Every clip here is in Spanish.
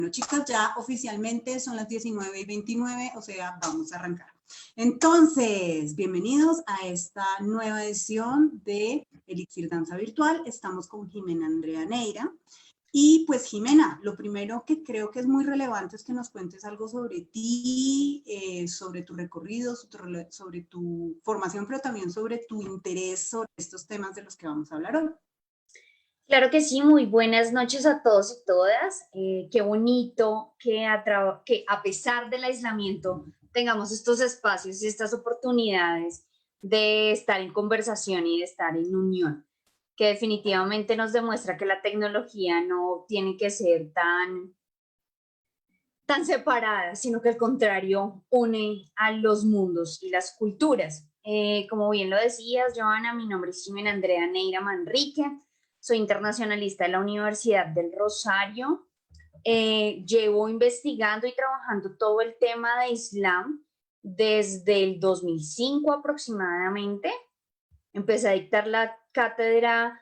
Bueno, chicas, ya oficialmente son las 19:29, o sea, vamos a arrancar. Entonces, bienvenidos a esta nueva edición de Elixir Danza Virtual. Estamos con Jimena Andrea Neira. Y pues, Jimena, lo primero que creo que es muy relevante es que nos cuentes algo sobre ti, sobre tu recorrido, sobre tu formación, pero también sobre tu interés sobre estos temas de los que vamos a hablar hoy. Claro que sí, muy buenas noches a todos y todas. Qué bonito que a pesar del aislamiento tengamos estos espacios y estas oportunidades de estar en conversación y de estar en unión, que definitivamente nos demuestra que la tecnología no tiene que ser tan separada, sino que al contrario une a los mundos y las culturas. Como bien lo decías, Joana, mi nombre es Jimena Andrea Neira Manrique. Soy internacionalista de la Universidad del Rosario. Llevo investigando y trabajando todo el tema de Islam desde el 2005 aproximadamente. Empecé a dictar la cátedra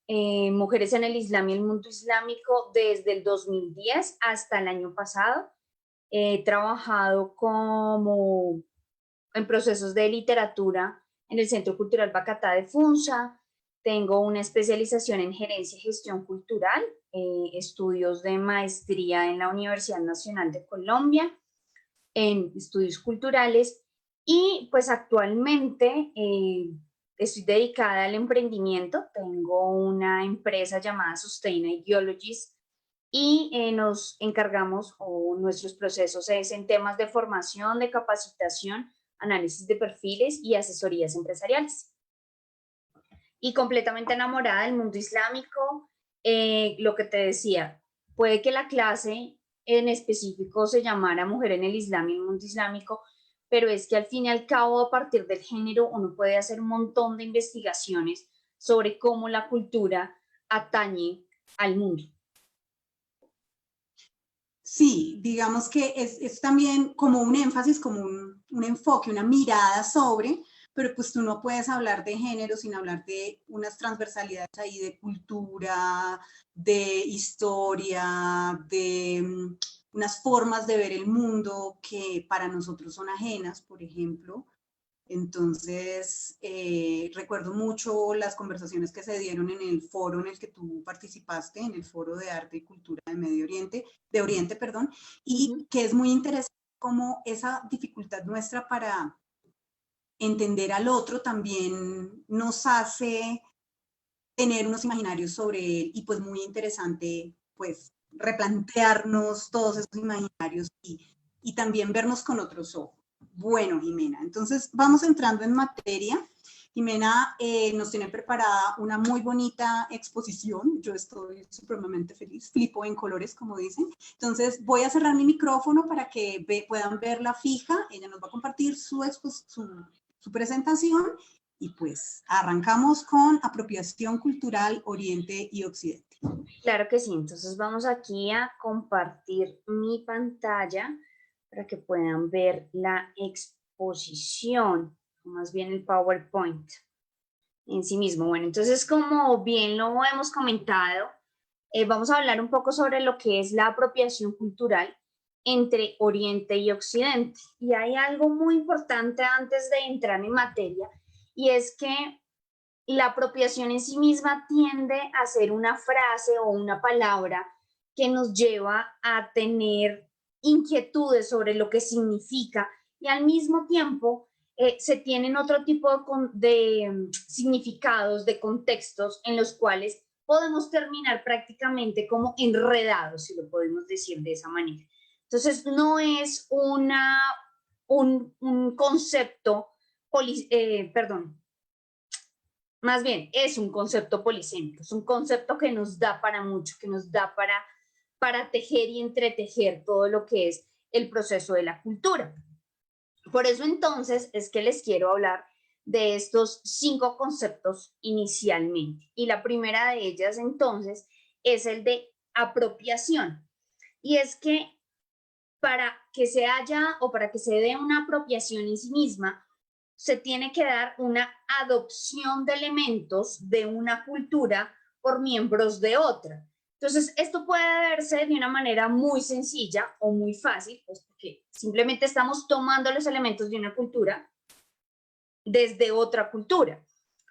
Mujeres en el Islam y el Mundo Islámico desde el 2010 hasta el año pasado. He trabajado en procesos de literatura en el Centro Cultural Bacatá de Funza. Tengo una especialización en gerencia y gestión cultural, estudios de maestría en la Universidad Nacional de Colombia, en estudios culturales, y pues actualmente estoy dedicada al emprendimiento. Tengo una empresa llamada Sustain Ideologies y nos encargamos, o nuestros procesos es en temas de formación, de capacitación, análisis de perfiles y asesorías empresariales. Y completamente enamorada del mundo islámico. Lo que te decía, puede que la clase en específico se llamara Mujer en el Islam y el Mundo Islámico, pero es que al fin y al cabo, a partir del género, uno puede hacer un montón de investigaciones sobre cómo la cultura atañe al mundo. Sí, digamos que es también como un énfasis, como un enfoque, una mirada sobre, pero pues tú no puedes hablar de género sin hablar de unas transversalidades ahí de cultura, de historia, de unas formas de ver el mundo que para nosotros son ajenas, por ejemplo. Entonces, recuerdo mucho las conversaciones que se dieron en el foro en el que tú participaste, en el Foro de Arte y Cultura de Oriente, perdón, y que es muy interesante cómo esa dificultad nuestra para entender al otro también nos hace tener unos imaginarios sobre él, y pues muy interesante pues replantearnos todos esos imaginarios y también vernos con otros ojos. Bueno, Jimena, entonces vamos entrando en materia. Jimena nos tiene preparada una muy bonita exposición. Yo estoy supremamente feliz, flipo en colores, como dicen. Entonces voy a cerrar mi micrófono para que puedan verla fija. Ella nos va a compartir su presentación y pues arrancamos con apropiación cultural Oriente y Occidente. Claro que sí, entonces vamos aquí a compartir mi pantalla para que puedan ver la exposición, más bien el PowerPoint en sí mismo. Bueno, entonces como bien lo hemos comentado, vamos a hablar un poco sobre lo que es la apropiación cultural entre Oriente y Occidente. Y hay algo muy importante antes de entrar en materia, y es que la apropiación en sí misma tiende a ser una frase o una palabra que nos lleva a tener inquietudes sobre lo que significa, y al mismo tiempo se tienen otro tipo de significados, de contextos en los cuales podemos terminar prácticamente como enredados, si lo podemos decir de esa manera. Entonces, no es un concepto, más bien es un concepto polisémico, es un concepto que nos da para mucho, que nos da para tejer y entretejer todo lo que es el proceso de la cultura. Por eso entonces es que les quiero hablar de estos 5 conceptos inicialmente. Y la primera de ellas entonces es el de apropiación. Y es que para que se haya o para que se dé una apropiación en sí misma, se tiene que dar una adopción de elementos de una cultura por miembros de otra. Entonces, esto puede verse de una manera muy sencilla o muy fácil, pues porque simplemente estamos tomando los elementos de una cultura desde otra cultura.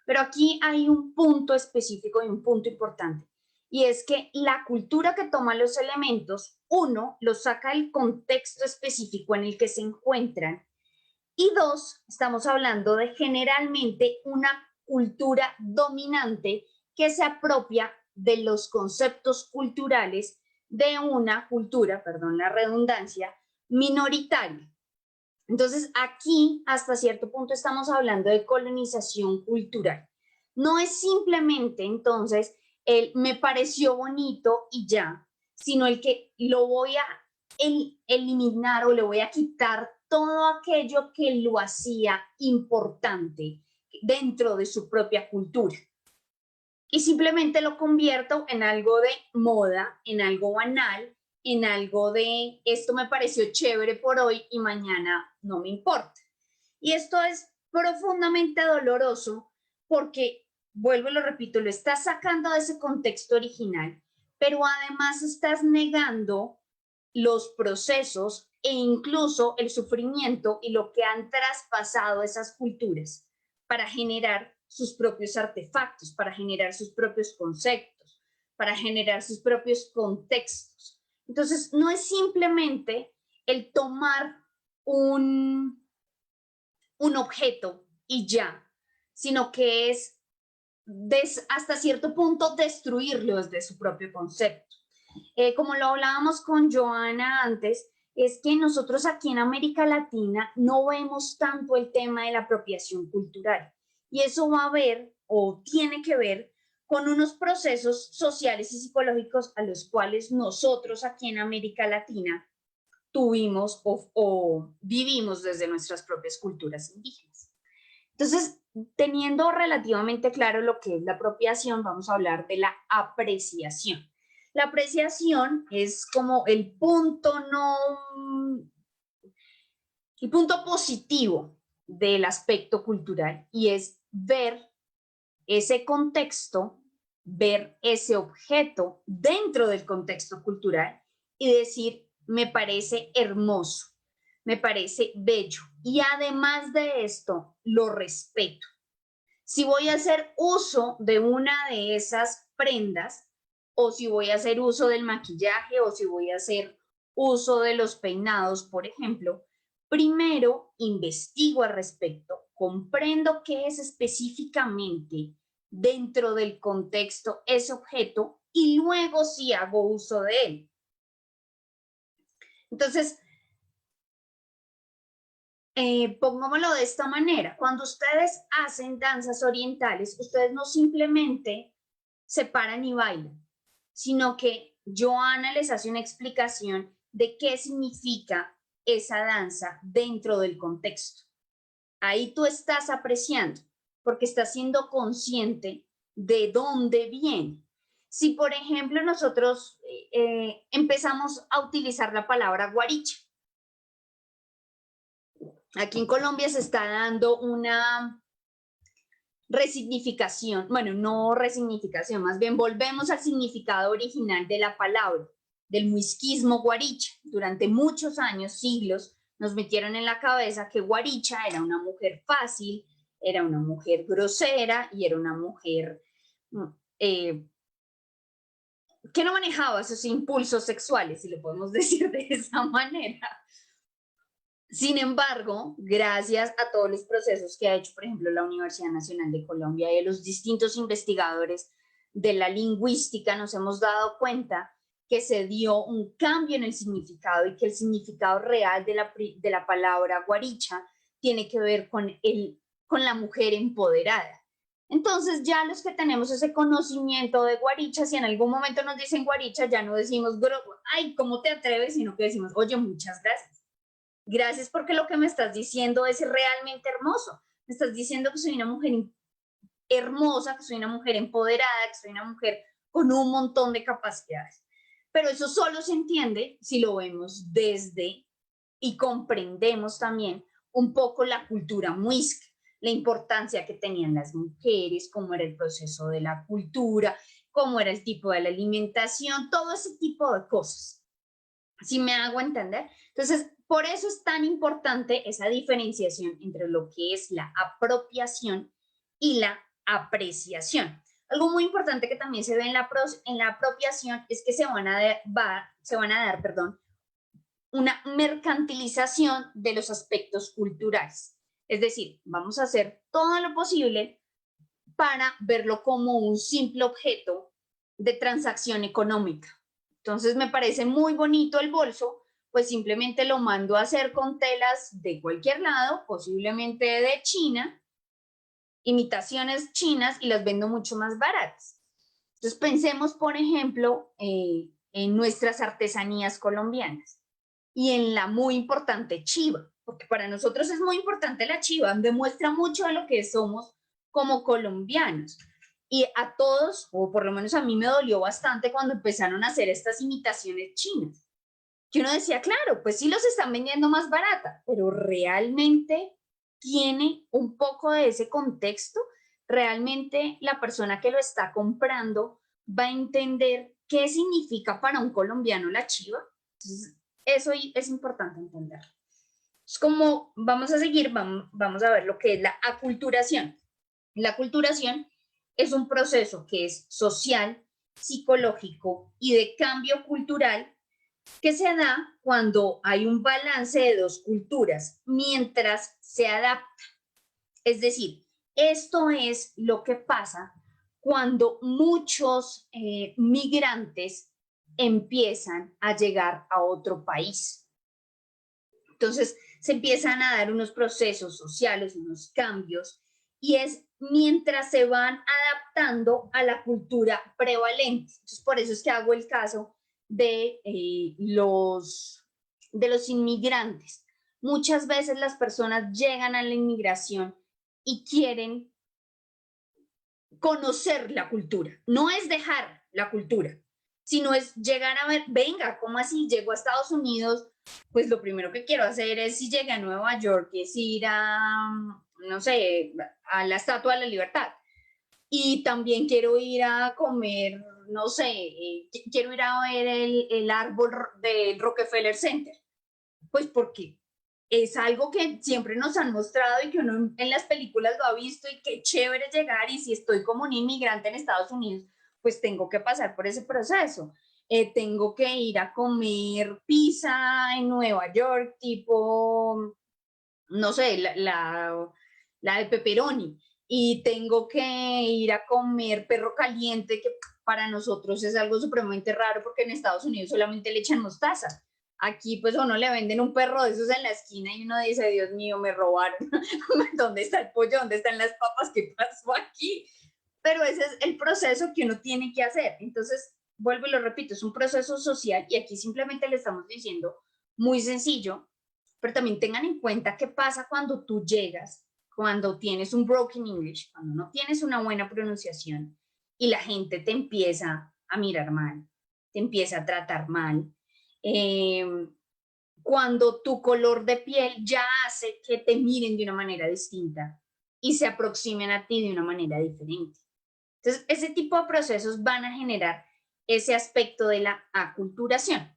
Pero aquí hay un punto específico y un punto importante, y es que la cultura que toma los elementos, uno, los saca del contexto específico en el que se encuentran, y dos, estamos hablando de generalmente una cultura dominante que se apropia de los conceptos culturales de una cultura, perdón la redundancia, minoritaria. Entonces, aquí hasta cierto punto estamos hablando de colonización cultural. No es simplemente entonces el me pareció bonito y ya, sino el que lo voy a eliminar o le voy a quitar todo aquello que lo hacía importante dentro de su propia cultura. Y simplemente lo convierto en algo de moda, en algo banal, en algo de esto me pareció chévere por hoy y mañana no me importa. Y esto es profundamente doloroso porque, vuelvo y lo repito, lo estás sacando de ese contexto original, pero además estás negando los procesos e incluso el sufrimiento y lo que han traspasado esas culturas para generar sus propios artefactos, para generar sus propios conceptos, para generar sus propios contextos. Entonces, no es simplemente el tomar un objeto y ya, sino que es hasta cierto punto destruirlo desde su propio concepto. Como lo hablábamos con Joana antes, es que nosotros aquí en América Latina no vemos tanto el tema de la apropiación cultural, y eso va a ver o tiene que ver con unos procesos sociales y psicológicos a los cuales nosotros aquí en América Latina tuvimos o vivimos desde nuestras propias culturas indígenas. Entonces, teniendo relativamente claro lo que es la apropiación, vamos a hablar de la apreciación. La apreciación es como el punto el punto positivo del aspecto cultural, y es ver ese contexto, ver ese objeto dentro del contexto cultural y decir, me parece hermoso, me parece bello, y además de esto, lo respeto. Si voy a hacer uso de una de esas prendas, o si voy a hacer uso del maquillaje, o si voy a hacer uso de los peinados, por ejemplo, primero investigo al respecto, comprendo qué es específicamente dentro del contexto ese objeto y luego sí hago uso de él. Entonces, pongámoslo de esta manera, cuando ustedes hacen danzas orientales, ustedes no simplemente se paran y bailan, sino que Joana les hace una explicación de qué significa esa danza dentro del contexto. Ahí tú estás apreciando, porque estás siendo consciente de dónde viene. Si, por ejemplo, nosotros empezamos a utilizar la palabra guaricha, aquí en Colombia se está dando una resignificación, bueno, no resignificación, más bien volvemos al significado original de la palabra, del muisquismo guaricha. Durante muchos años, siglos, nos metieron en la cabeza que guaricha era una mujer fácil, era una mujer grosera y era una mujer que no manejaba esos impulsos sexuales, si lo podemos decir de esa manera. Sin embargo, gracias a todos los procesos que ha hecho, por ejemplo, la Universidad Nacional de Colombia y a los distintos investigadores de la lingüística, nos hemos dado cuenta que se dio un cambio en el significado y que el significado real de la palabra guaricha tiene que ver con la mujer empoderada. Entonces, ya los que tenemos ese conocimiento de guaricha, si en algún momento nos dicen guaricha, ya no decimos, ay, ¿cómo te atreves? Sino que decimos, oye, muchas gracias. Gracias porque lo que me estás diciendo es realmente hermoso. Me estás diciendo que soy una mujer hermosa, que soy una mujer empoderada, que soy una mujer con un montón de capacidades. Pero eso solo se entiende si lo vemos desde y comprendemos también un poco la cultura muisca, la importancia que tenían las mujeres, cómo era el proceso de la cultura, cómo era el tipo de la alimentación, todo ese tipo de cosas. ¿Sí me hago entender? Entonces, por eso es tan importante esa diferenciación entre lo que es la apropiación y la apreciación. Algo muy importante que también se ve en la apropiación es que se van a dar, una mercantilización de los aspectos culturales. Es decir, vamos a hacer todo lo posible para verlo como un simple objeto de transacción económica. Entonces me parece muy bonito el bolso, pues simplemente lo mando a hacer con telas de cualquier lado, posiblemente de China, imitaciones chinas, y las vendo mucho más baratas. Entonces pensemos, por ejemplo, en nuestras artesanías colombianas y en la muy importante chiva, porque para nosotros es muy importante la chiva, demuestra mucho de lo que somos como colombianos. Y a todos, o por lo menos a mí me dolió bastante cuando empezaron a hacer estas imitaciones chinas. Que uno decía, claro, pues sí los están vendiendo más barata, pero realmente tiene un poco de ese contexto. Realmente la persona que lo está comprando va a entender qué significa para un colombiano la chiva. Entonces, eso es importante entender. Es como vamos a seguir, vamos a ver lo que es la aculturación. La aculturación es un proceso que es social, psicológico y de cambio cultural que se da cuando hay un balance de dos culturas mientras se adapta. Es decir, esto es lo que pasa cuando muchos migrantes empiezan a llegar a otro país. Entonces, se empiezan a dar unos procesos sociales, unos cambios, y es mientras se van adaptando a la cultura prevalente. Entonces, por eso es que hago el caso de los inmigrantes. Muchas veces las personas llegan a la inmigración y quieren conocer la cultura. No es dejar la cultura, sino es llegar a ver, venga, ¿cómo así? Llego a Estados Unidos, pues lo primero que quiero hacer es, si llegué a Nueva York, es ir a, no sé, a la Estatua de la Libertad. Y también quiero ir a comer, no sé, quiero ir a ver el árbol del Rockefeller Center. Pues porque es algo que siempre nos han mostrado y que uno en las películas lo ha visto, y qué chévere llegar, y si estoy como un inmigrante en Estados Unidos, pues tengo que pasar por ese proceso. Tengo que ir a comer pizza en Nueva York, tipo, no sé, la de pepperoni, y tengo que ir a comer perro caliente, que para nosotros es algo supremamente raro porque en Estados Unidos solamente le echan mostaza. Aquí pues a uno le venden un perro de esos en la esquina y uno dice, Dios mío, me robaron. ¿Dónde está el pollo? ¿Dónde están las papas? ¿Qué pasó aquí? Pero ese es el proceso que uno tiene que hacer. Entonces, vuelvo y lo repito, es un proceso social, y aquí simplemente le estamos diciendo muy sencillo, pero también tengan en cuenta qué pasa cuando tú llegas, cuando tienes un broken English, cuando no tienes una buena pronunciación y la gente te empieza a mirar mal, te empieza a tratar mal. Cuando tu color de piel ya hace que te miren de una manera distinta y se aproximen a ti de una manera diferente. Entonces, ese tipo de procesos van a generar ese aspecto de la aculturación.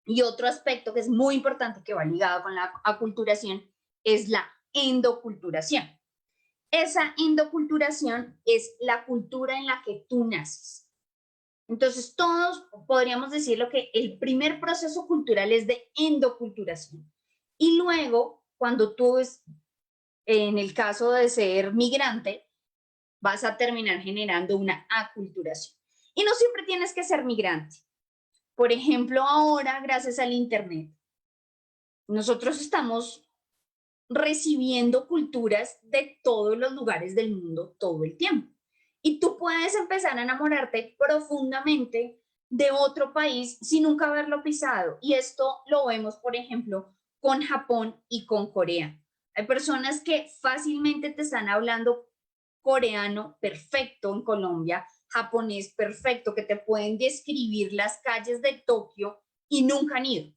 Y otro aspecto que es muy importante, que va ligado con la aculturación, es la endoculturación. Esa endoculturación es la cultura en la que tú naces. Entonces, todos podríamos decir lo que el primer proceso cultural es de endoculturación. Y luego, cuando tú en el caso de ser migrante, vas a terminar generando una aculturación. Y no siempre tienes que ser migrante. Por ejemplo, ahora, gracias al Internet, nosotros estamos recibiendo culturas de todos los lugares del mundo todo el tiempo. Y tú puedes empezar a enamorarte profundamente de otro país sin nunca haberlo pisado. Y esto lo vemos, por ejemplo, con Japón y con Corea. Hay personas que fácilmente te están hablando coreano perfecto en Colombia, japonés perfecto, que te pueden describir las calles de Tokio y nunca han ido,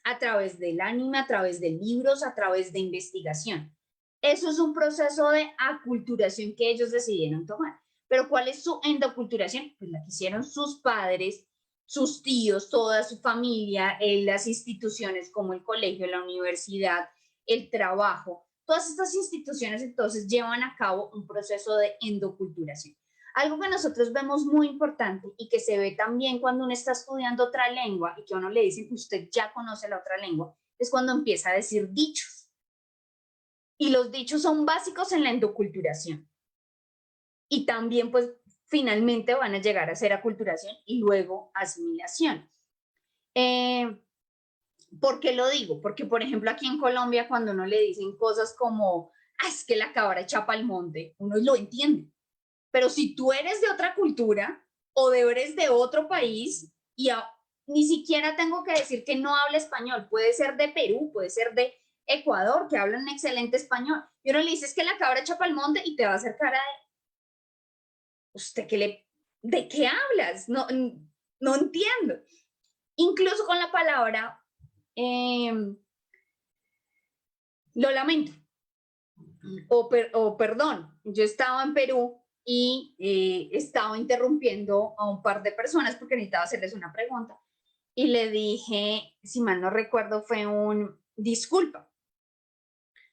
a través del anime, a través de libros, a través de investigación. Eso es un proceso de aculturación que ellos decidieron tomar. Pero ¿cuál es su endoculturación? Pues la que hicieron sus padres, sus tíos, toda su familia, las instituciones como el colegio, la universidad, el trabajo. Todas estas instituciones entonces llevan a cabo un proceso de endoculturación. Algo que nosotros vemos muy importante y que se ve también cuando uno está estudiando otra lengua y que a uno le dicen que usted ya conoce la otra lengua, es cuando empieza a decir dichos. Y los dichos son básicos en la endoculturación. Y también, pues, finalmente van a llegar a ser aculturación y luego asimilación. ¿Por qué lo digo? Porque, por ejemplo, aquí en Colombia, cuando uno le dicen cosas como, es que la cabra echa pa'l monte, uno lo entiende. Pero si tú eres de otra cultura o eres de otro país y ni siquiera tengo que decir que no habla español, puede ser de Perú, puede ser de Ecuador, que hablan excelente español, y uno le dice es que la cabra echa pa'l monte y te va a hacer cara de, ¿usted de qué hablas? No, no entiendo. Incluso con la palabra, lo lamento, o perdón, yo estaba en Perú y estaba interrumpiendo a un par de personas porque necesitaba hacerles una pregunta. Y le dije, si mal no recuerdo, fue un disculpa.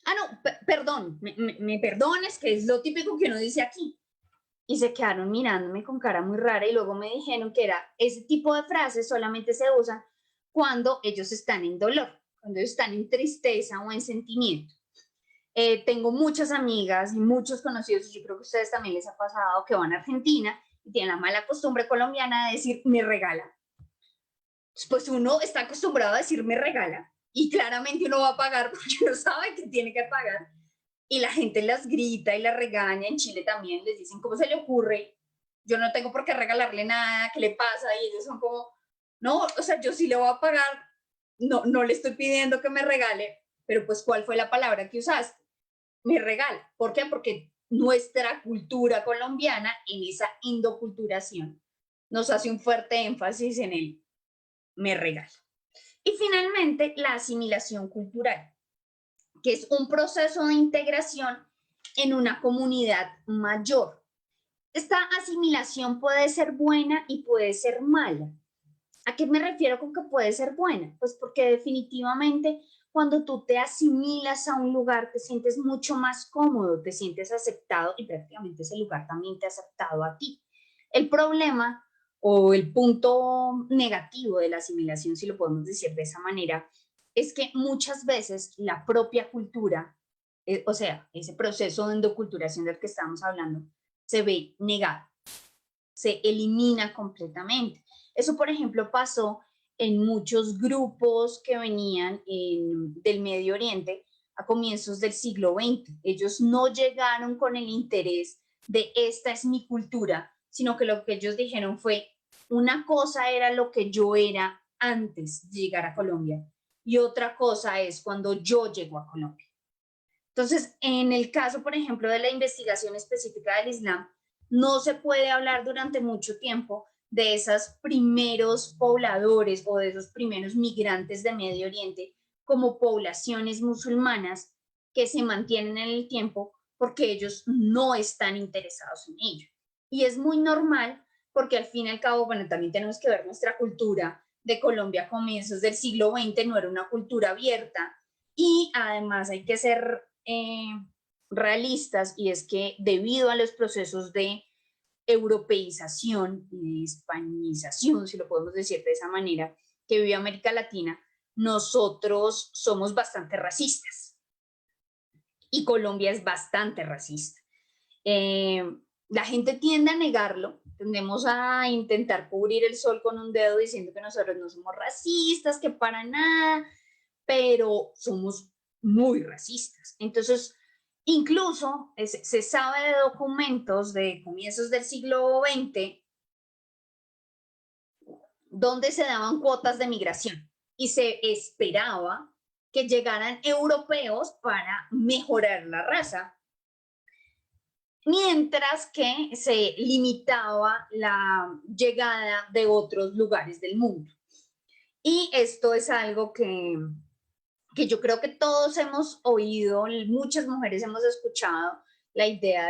Ah, no, perdón, me perdones, que es lo típico que uno dice aquí. Y se quedaron mirándome con cara muy rara y luego me dijeron que era ese tipo de frases solamente se usan cuando ellos están en dolor, cuando ellos están en tristeza o en sentimiento. Tengo muchas amigas y muchos conocidos, y yo creo que a ustedes también les ha pasado, que van a Argentina y tienen la mala costumbre colombiana de decir me regala. Pues uno está acostumbrado a decir me regala y claramente uno va a pagar porque uno sabe que tiene que pagar y la gente las grita y las regaña. En Chile también les dicen cómo se le ocurre, yo no tengo por qué regalarle nada, ¿qué le pasa? Y ellos son como, no, o sea, yo sí le voy a pagar, no, no le estoy pidiendo que me regale, pero pues ¿cuál fue la palabra que usaste? Me regala. ¿Por qué? Porque nuestra cultura colombiana en esa indoculturación nos hace un fuerte énfasis en el me regala. Y finalmente, la asimilación cultural, que es un proceso de integración en una comunidad mayor. Esta asimilación puede ser buena y puede ser mala. ¿A qué me refiero con que puede ser buena? Pues porque definitivamente cuando tú te asimilas a un lugar te sientes mucho más cómodo, te sientes aceptado y prácticamente ese lugar también te ha aceptado a ti. El problema o el punto negativo de la asimilación, si lo podemos decir de esa manera, es que muchas veces la propia cultura, o sea, ese proceso de endoculturación del que estamos hablando, se ve negado, se elimina completamente. Eso, por ejemplo, pasó en muchos grupos que venían del Medio Oriente a comienzos del siglo XX. Ellos no llegaron con el interés de esta es mi cultura, sino que lo que ellos dijeron fue, una cosa era lo que yo era antes de llegar a Colombia y otra cosa es cuando yo llego a Colombia. Entonces, en el caso, por ejemplo, de la investigación específica del Islam, no se puede hablar durante mucho tiempo de esos primeros pobladores o de esos primeros migrantes de Medio Oriente como poblaciones musulmanas que se mantienen en el tiempo porque ellos no están interesados en ello. Y es muy normal porque al fin y al cabo, bueno, también tenemos que ver nuestra cultura de Colombia a comienzos del siglo XX, no era una cultura abierta y además hay que ser realistas y es que debido a los procesos de europeización y de hispanización, si lo podemos decir de esa manera, que vive América Latina, nosotros somos bastante racistas y Colombia es bastante racista. La gente tiende a negarlo, tendemos a intentar cubrir el sol con un dedo diciendo que nosotros no somos racistas, que para nada, pero somos muy racistas. Entonces, incluso se sabe de documentos de comienzos del siglo XX donde se daban cuotas de migración y se esperaba que llegaran europeos para mejorar la raza, mientras que se limitaba la llegada de otros lugares del mundo. Y esto es algo que yo creo que todos hemos oído, muchas mujeres hemos escuchado la idea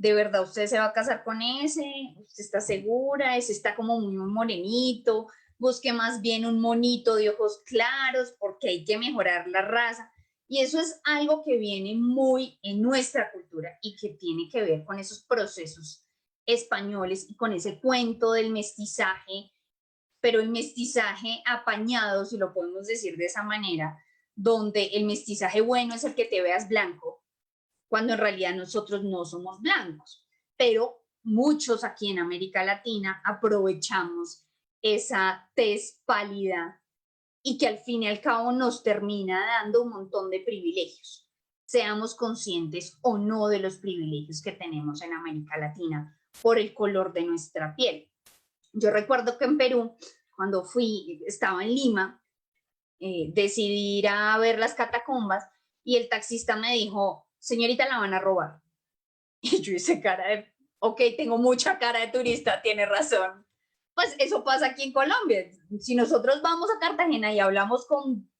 ¿de verdad usted se va a casar con ese? ¿Usted está segura? Ese está como muy morenito. Busque más bien un monito de ojos claros porque hay que mejorar la raza. Y eso es algo que viene muy en nuestra cultura y que tiene que ver con esos procesos españoles y con ese cuento del mestizaje, pero el mestizaje apañado, si lo podemos decir de esa manera, donde el mestizaje bueno es el que te veas blanco, cuando en realidad nosotros no somos blancos, pero muchos aquí en América Latina aprovechamos esa tez pálida y que al fin y al cabo nos termina dando un montón de privilegios, seamos conscientes o no de los privilegios que tenemos en América Latina por el color de nuestra piel. Yo recuerdo que en Perú, cuando estaba en Lima, decidí ir a ver las catacumbas y el taxista me dijo, señorita, la van a robar. Y yo hice cara de, ok, tengo mucha cara de turista, tiene razón. Pues eso pasa aquí en Colombia. Si nosotros vamos a Cartagena y hablamos con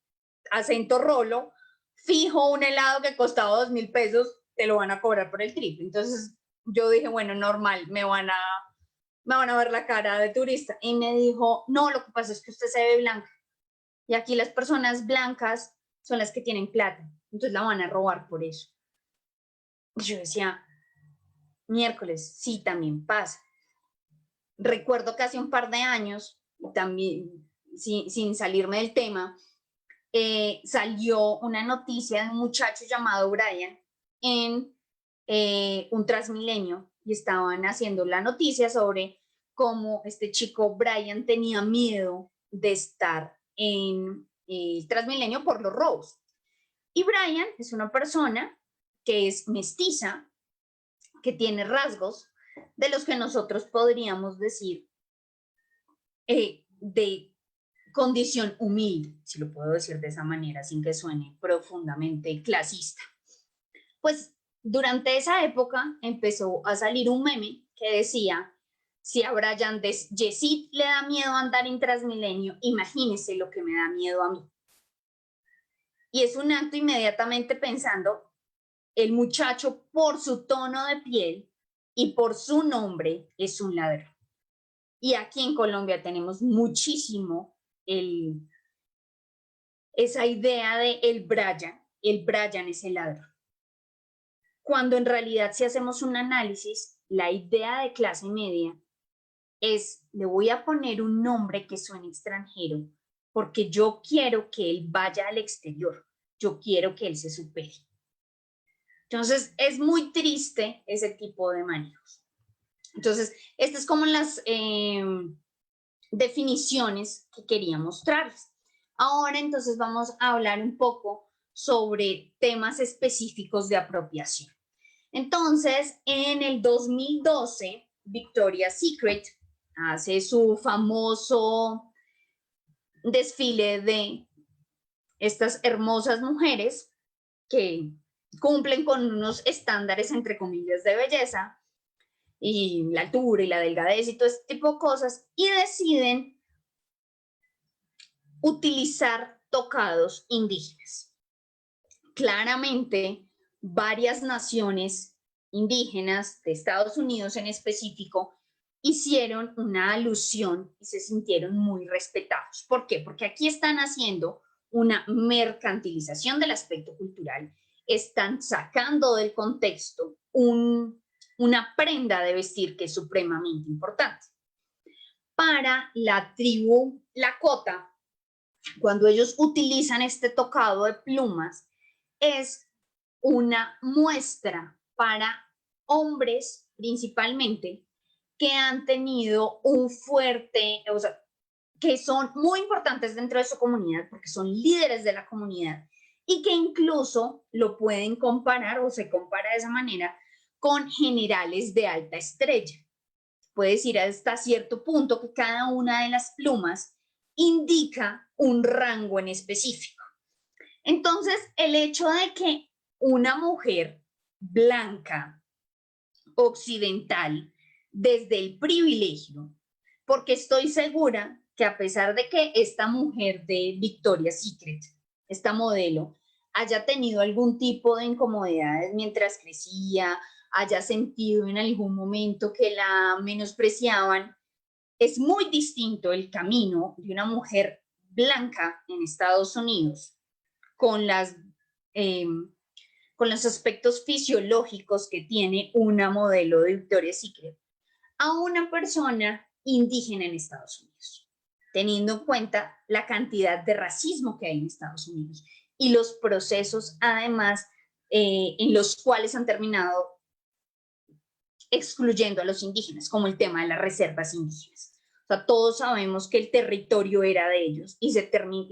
acento rolo, fijo un helado que costaba 2.000 pesos, te lo van a cobrar por el triple. Entonces yo dije, bueno, normal, me van a ver la cara de turista. Y me dijo, no, lo que pasa es que usted se ve blanca. Y aquí las personas blancas son las que tienen plata. Entonces la van a robar por eso. Y yo decía, miércoles, sí, también pasa. Recuerdo que hace un par de años, también sin salirme del tema, salió una noticia de un muchacho llamado Brian en un Transmilenio y estaban haciendo la noticia sobre cómo este chico Brian tenía miedo de estar en el Transmilenio por los robos. Y Brian es una persona que es mestiza, que tiene rasgos de los que nosotros podríamos decir de condición humilde, si lo puedo decir de esa manera, sin que suene profundamente clasista. Pues durante esa época empezó a salir un meme que decía, si a Brian Yesid le da miedo andar en Transmilenio, imagínese lo que me da miedo a mí. Y es un acto inmediatamente pensando, el muchacho por su tono de piel y por su nombre es un ladrón. Y aquí en Colombia tenemos muchísimo esa idea de el Brian es el ladrón. Cuando en realidad si hacemos un análisis, la idea de clase media es, le voy a poner un nombre que suene extranjero porque yo quiero que él vaya al exterior, yo quiero que él se supere. Entonces, es muy triste ese tipo de manejos. Entonces, estas es como las definiciones que quería mostrarles. Ahora, entonces, vamos a hablar un poco sobre temas específicos de apropiación. Entonces, en el 2012, Victoria's Secret hace su famoso desfile de estas hermosas mujeres que cumplen con unos estándares, entre comillas, de belleza, y la altura y la delgadez y todo este tipo de cosas, y deciden utilizar tocados indígenas. Claramente, varias naciones indígenas de Estados Unidos en específico hicieron una alusión y se sintieron muy respetados. ¿Por qué? Porque aquí están haciendo una mercantilización del aspecto cultural, están sacando del contexto una prenda de vestir que es supremamente importante. Para la tribu Lakota, cuando ellos utilizan este tocado de plumas, es una muestra para hombres principalmente que han tenido un fuerte, o sea, que son muy importantes dentro de su comunidad porque son líderes de la comunidad y que incluso lo pueden comparar o se compara de esa manera con generales de alta estrella. Puedes ir hasta cierto punto que cada una de las plumas indica un rango en específico. Entonces, el hecho de que una mujer blanca, occidental, desde el privilegio, porque estoy segura que a pesar de que esta mujer de Victoria's Secret, esta modelo, haya tenido algún tipo de incomodidades mientras crecía, haya sentido en algún momento que la menospreciaban. Es muy distinto el camino de una mujer blanca en Estados Unidos con con los aspectos fisiológicos que tiene una modelo de Victoria's Secret a una persona indígena en Estados Unidos, teniendo en cuenta la cantidad de racismo que hay en Estados Unidos y los procesos, además, en los cuales han terminado excluyendo a los indígenas, como el tema de las reservas indígenas. O sea, todos sabemos que el territorio era de ellos y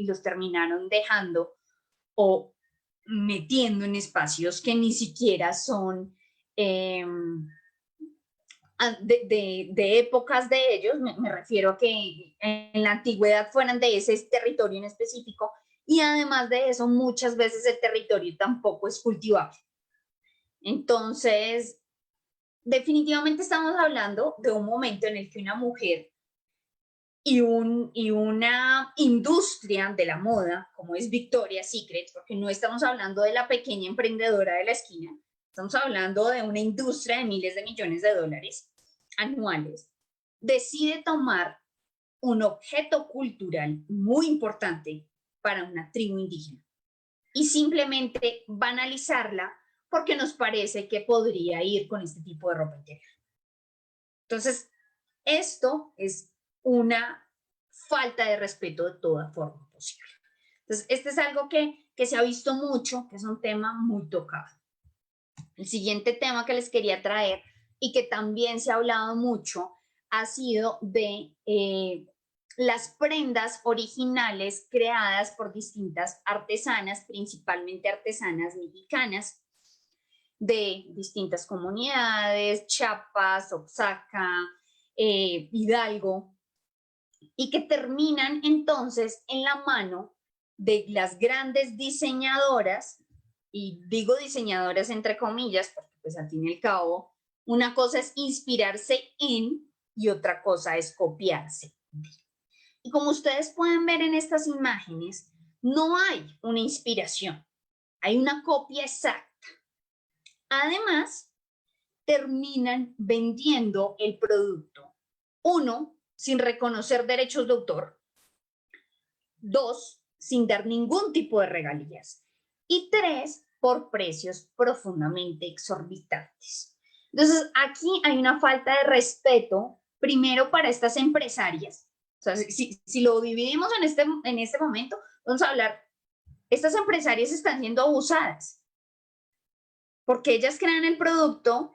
los terminaron dejando o metiendo en espacios que ni siquiera son de épocas de ellos. Me refiero a que en la antigüedad fueran de ese territorio en específico, y además de eso, muchas veces el territorio tampoco es cultivable. Entonces, definitivamente estamos hablando de un momento en el que una mujer y una industria de la moda, como es Victoria's Secret, porque no estamos hablando de la pequeña emprendedora de la esquina, estamos hablando de una industria de miles de millones de dólares anuales, decide tomar un objeto cultural muy importante para una tribu indígena y simplemente banalizarla porque nos parece que podría ir con este tipo de ropa interior. Entonces, esto es una falta de respeto de toda forma posible. Entonces, este es algo que se ha visto mucho, que es un tema muy tocado. El siguiente tema que les quería traer y que también se ha hablado mucho ha sido de las prendas originales creadas por distintas artesanas, principalmente artesanas mexicanas, de distintas comunidades, Chiapas, Oaxaca, Hidalgo, y que terminan entonces en la mano de las grandes diseñadoras, y digo diseñadoras entre comillas, porque pues al fin y al cabo, una cosa es inspirarse en y otra cosa es copiarse. Y como ustedes pueden ver en estas imágenes, no hay una inspiración, hay una copia exacta. Además, terminan vendiendo el producto. Uno, sin reconocer derechos de autor. Dos, sin dar ningún tipo de regalías. Y tres, por precios profundamente exorbitantes. Entonces, aquí hay una falta de respeto, primero para estas empresarias. O sea, si lo dividimos en este momento, vamos a hablar, estas empresarias están siendo abusadas, porque ellas crean el producto,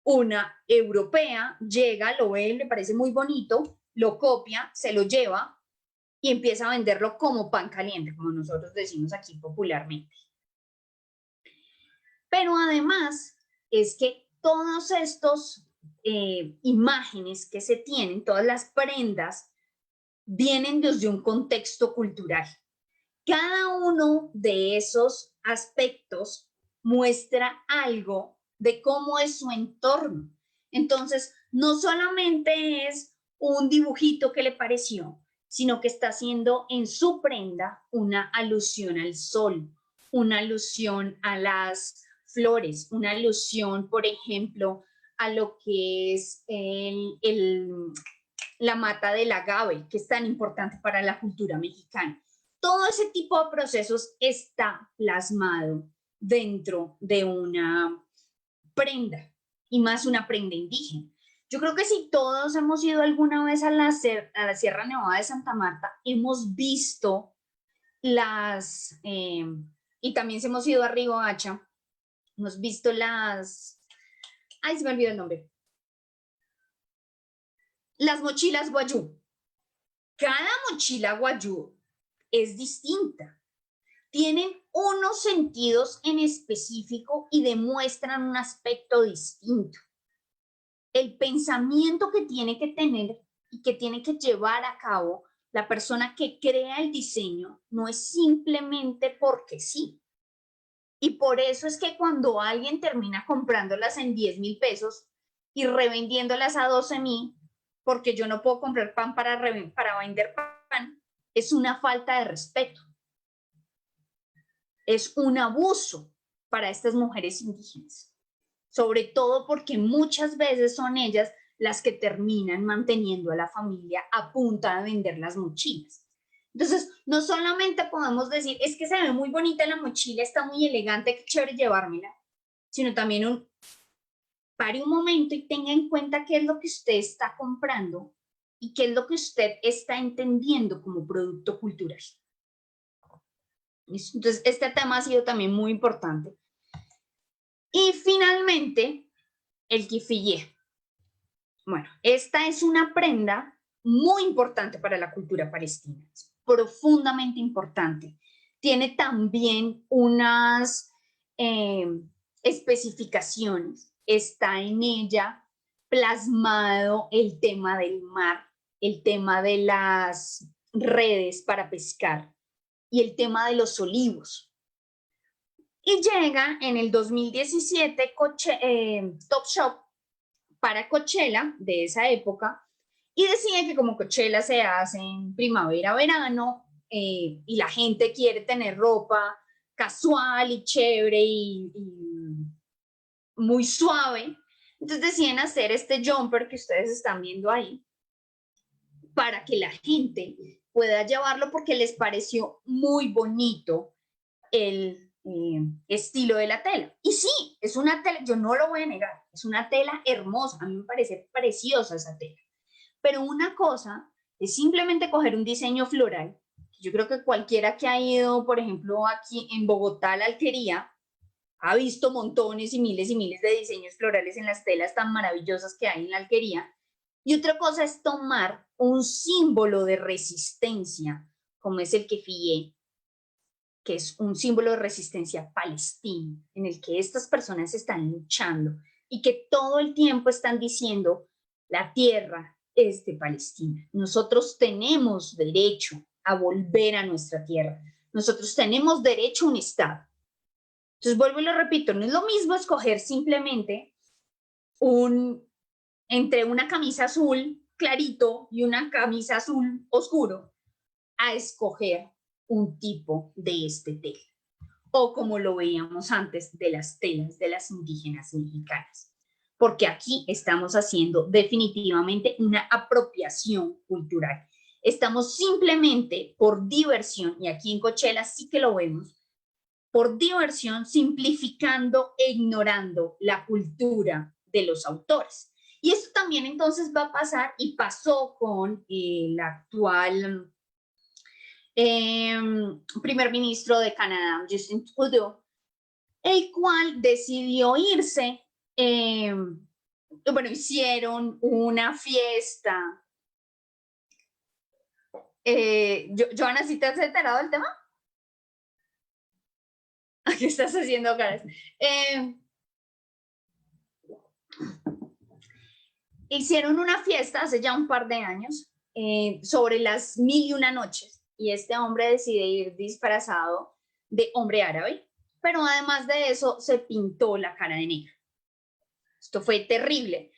una europea llega, lo ve, le parece muy bonito, lo copia, se lo lleva y empieza a venderlo como pan caliente, como nosotros decimos aquí popularmente. Pero además es que todos estos imágenes que se tienen, todas las prendas, vienen desde un contexto cultural. Cada uno de esos aspectos muestra algo de cómo es su entorno. Entonces, no solamente es un dibujito que le pareció, sino que está haciendo en su prenda una alusión al sol, una alusión a las flores, una alusión, por ejemplo, a lo que es la mata del agave, que es tan importante para la cultura mexicana. Todo ese tipo de procesos está plasmado dentro de una prenda, y más una prenda indígena. Yo creo que si todos hemos ido alguna vez a la Sierra Nevada de Santa Marta, hemos visto y también si hemos ido a Riohacha, hemos visto ay, se me olvidó el nombre, las mochilas guayú. Cada mochila guayú es distinta. Tienen unos sentidos en específico y demuestran un aspecto distinto. El pensamiento que tiene que tener y que tiene que llevar a cabo la persona que crea el diseño no es simplemente porque sí. Y por eso es que cuando alguien termina comprándolas en 10,000 pesos y revendiéndolas a 12,000, porque yo no puedo comprar pan para vender pan, es una falta de respeto. Es un abuso para estas mujeres indígenas. sobre todo porque muchas veces son ellas las que terminan manteniendo a la familia a punta de vender las mochilas. Entonces, no solamente podemos decir, es que se ve muy bonita la mochila, está muy elegante, qué chévere llevármela, sino también pare un momento y tenga en cuenta qué es lo que usted está comprando y qué es lo que usted está entendiendo como producto cultural. Entonces, este tema ha sido también muy importante. Y finalmente, el kifiyé. Bueno, esta es una prenda muy importante para la cultura palestina, es profundamente importante. Tiene también unas especificaciones. Está en ella plasmado el tema del mar, el tema de las redes para pescar y el tema de los olivos. Y llega en el 2017 Topshop para Coachella de esa época y decide que como Coachella se hace en primavera, verano y la gente quiere tener ropa casual y chévere y muy suave, entonces deciden hacer este jumper que ustedes están viendo ahí para que la gente pueda llevarlo porque les pareció muy bonito el estilo de la tela. Y sí, es una tela, yo no lo voy a negar, es una tela hermosa, a mí me parece preciosa esa tela. Pero una cosa es simplemente coger un diseño floral. Yo creo que cualquiera que ha ido, por ejemplo, aquí en Bogotá a la alquería, ha visto montones y miles de diseños florales en las telas tan maravillosas que hay en la alquería. Y otra cosa es tomar un símbolo de resistencia, como es el kefiyé, que es un símbolo de resistencia palestino, en el que estas personas están luchando y que todo el tiempo están diciendo, la tierra es de Palestina. Nosotros tenemos derecho a volver a nuestra tierra. Nosotros tenemos derecho a un Estado. Entonces, vuelvo y lo repito, no es lo mismo escoger simplemente entre una camisa azul clarito y una camisa azul oscuro, a escoger un tipo de este tela, o como lo veíamos antes, de las telas de las indígenas mexicanas, porque aquí estamos haciendo definitivamente una apropiación cultural. Estamos simplemente por diversión, y aquí en Coachella sí que lo vemos, por diversión simplificando e ignorando la cultura de los autores. Y esto también entonces va a pasar y pasó con el actual primer ministro de Canadá, Justin Trudeau, el cual decidió irse. Bueno, hicieron una fiesta. Joana, ¿sí te has enterado del tema? ¿Qué estás haciendo, caras? Hicieron una fiesta hace ya un par de años sobre las 1001 noches y este hombre decide ir disfrazado de hombre árabe, pero además de eso se pintó la cara de negro. Esto fue terrible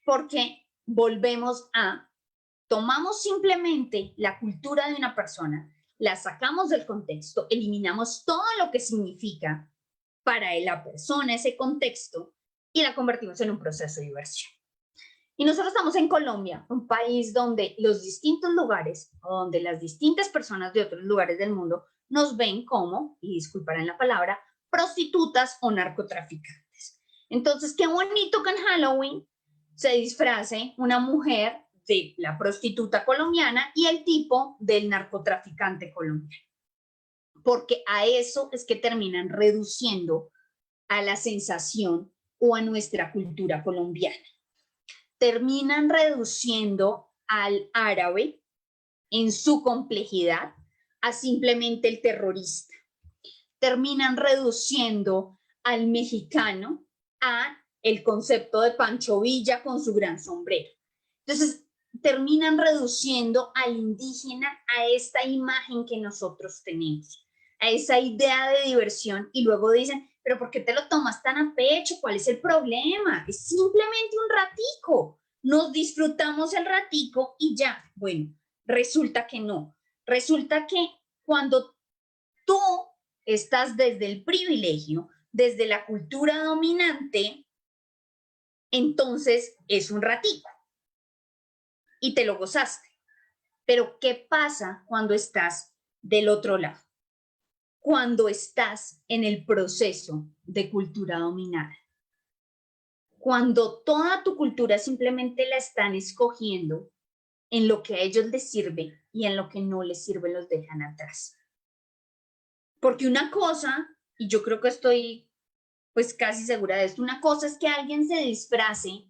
porque tomamos simplemente la cultura de una persona, la sacamos del contexto, eliminamos todo lo que significa para la persona ese contexto y la convertimos en un proceso de diversión. Y nosotros estamos en Colombia, un país donde los distintos lugares, donde las distintas personas de otros lugares del mundo nos ven como, y disculparán la palabra, prostitutas o narcotraficantes. Entonces, qué bonito que en Halloween se disfrace una mujer de la prostituta colombiana y el tipo del narcotraficante colombiano. Porque a eso es que terminan reduciendo a la sensación o a nuestra cultura colombiana. Terminan reduciendo al árabe en su complejidad a simplemente el terrorista. Terminan reduciendo al mexicano a el concepto de Pancho Villa con su gran sombrero. Entonces, terminan reduciendo al indígena a esta imagen que nosotros tenemos, a esa idea de diversión y luego dicen, pero ¿por qué te lo tomas tan a pecho? ¿Cuál es el problema? Es simplemente un ratico. Nos disfrutamos el ratico y ya. Bueno, resulta que no. Resulta que cuando tú estás desde el privilegio, desde la cultura dominante, entonces es un ratico y te lo gozaste. Pero ¿qué pasa cuando estás del otro lado? Cuando estás en el proceso de cultura dominada. Cuando toda tu cultura simplemente la están escogiendo en lo que a ellos les sirve y en lo que no les sirve los dejan atrás. Porque una cosa, y yo creo que estoy pues casi segura de esto, una cosa es que alguien se disfrace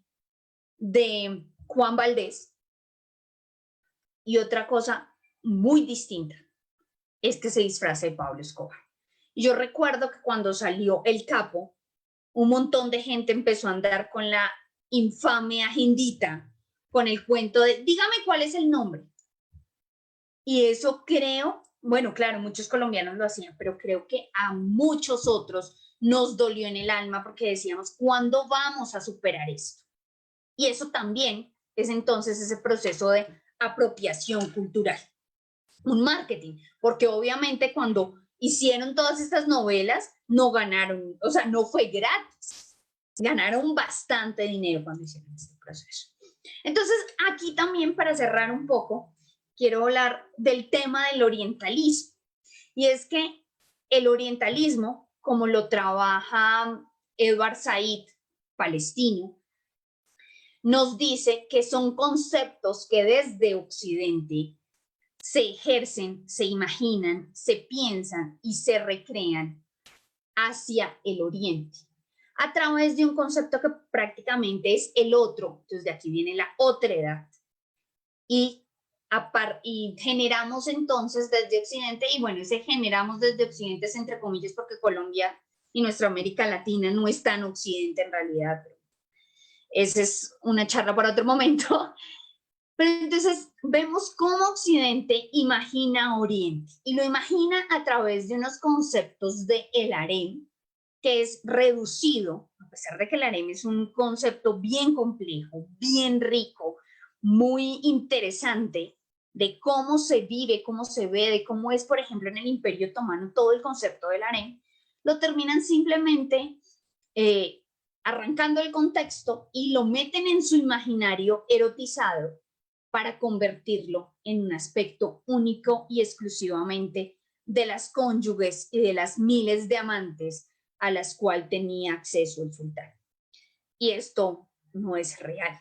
de Juan Valdés y otra cosa muy distinta es que se disfrace de Pablo Escobar. Y yo recuerdo que cuando salió El Capo, un montón de gente empezó a andar con la infame agendita, con el cuento de, dígame cuál es el nombre. Y eso creo, bueno, claro, muchos colombianos lo hacían, pero creo que a muchos otros nos dolió en el alma porque decíamos, ¿cuándo vamos a superar esto? Y eso también es entonces ese proceso de apropiación cultural, un marketing, porque obviamente cuando hicieron todas estas novelas no ganaron, o sea, no fue gratis, ganaron bastante dinero cuando hicieron este proceso. Entonces, aquí también para cerrar un poco, quiero hablar del tema del orientalismo. Y es que el orientalismo, como lo trabaja Edward Said, palestino, nos dice que son conceptos que desde Occidente se ejercen, se imaginan, se piensan y se recrean hacia el Oriente a través de un concepto que prácticamente es el otro. Entonces de aquí viene la otra edad. Y generamos entonces desde Occidente, y bueno, ese generamos desde Occidente es entre comillas porque Colombia y nuestra América Latina no es tan Occidente en realidad. Esa es una charla para otro momento. Pero entonces vemos cómo Occidente imagina Oriente y lo imagina a través de unos conceptos de el harem, que es reducido, a pesar de que el harem es un concepto bien complejo, bien rico, muy interesante, de cómo se vive, cómo se ve, de cómo es, por ejemplo, en el Imperio Otomano, todo el concepto del harem, lo terminan simplemente arrancando el contexto y lo meten en su imaginario erotizado para convertirlo en un aspecto único y exclusivamente de las cónyuges y de las miles de amantes a las cuales tenía acceso el sultán. Y esto no es real.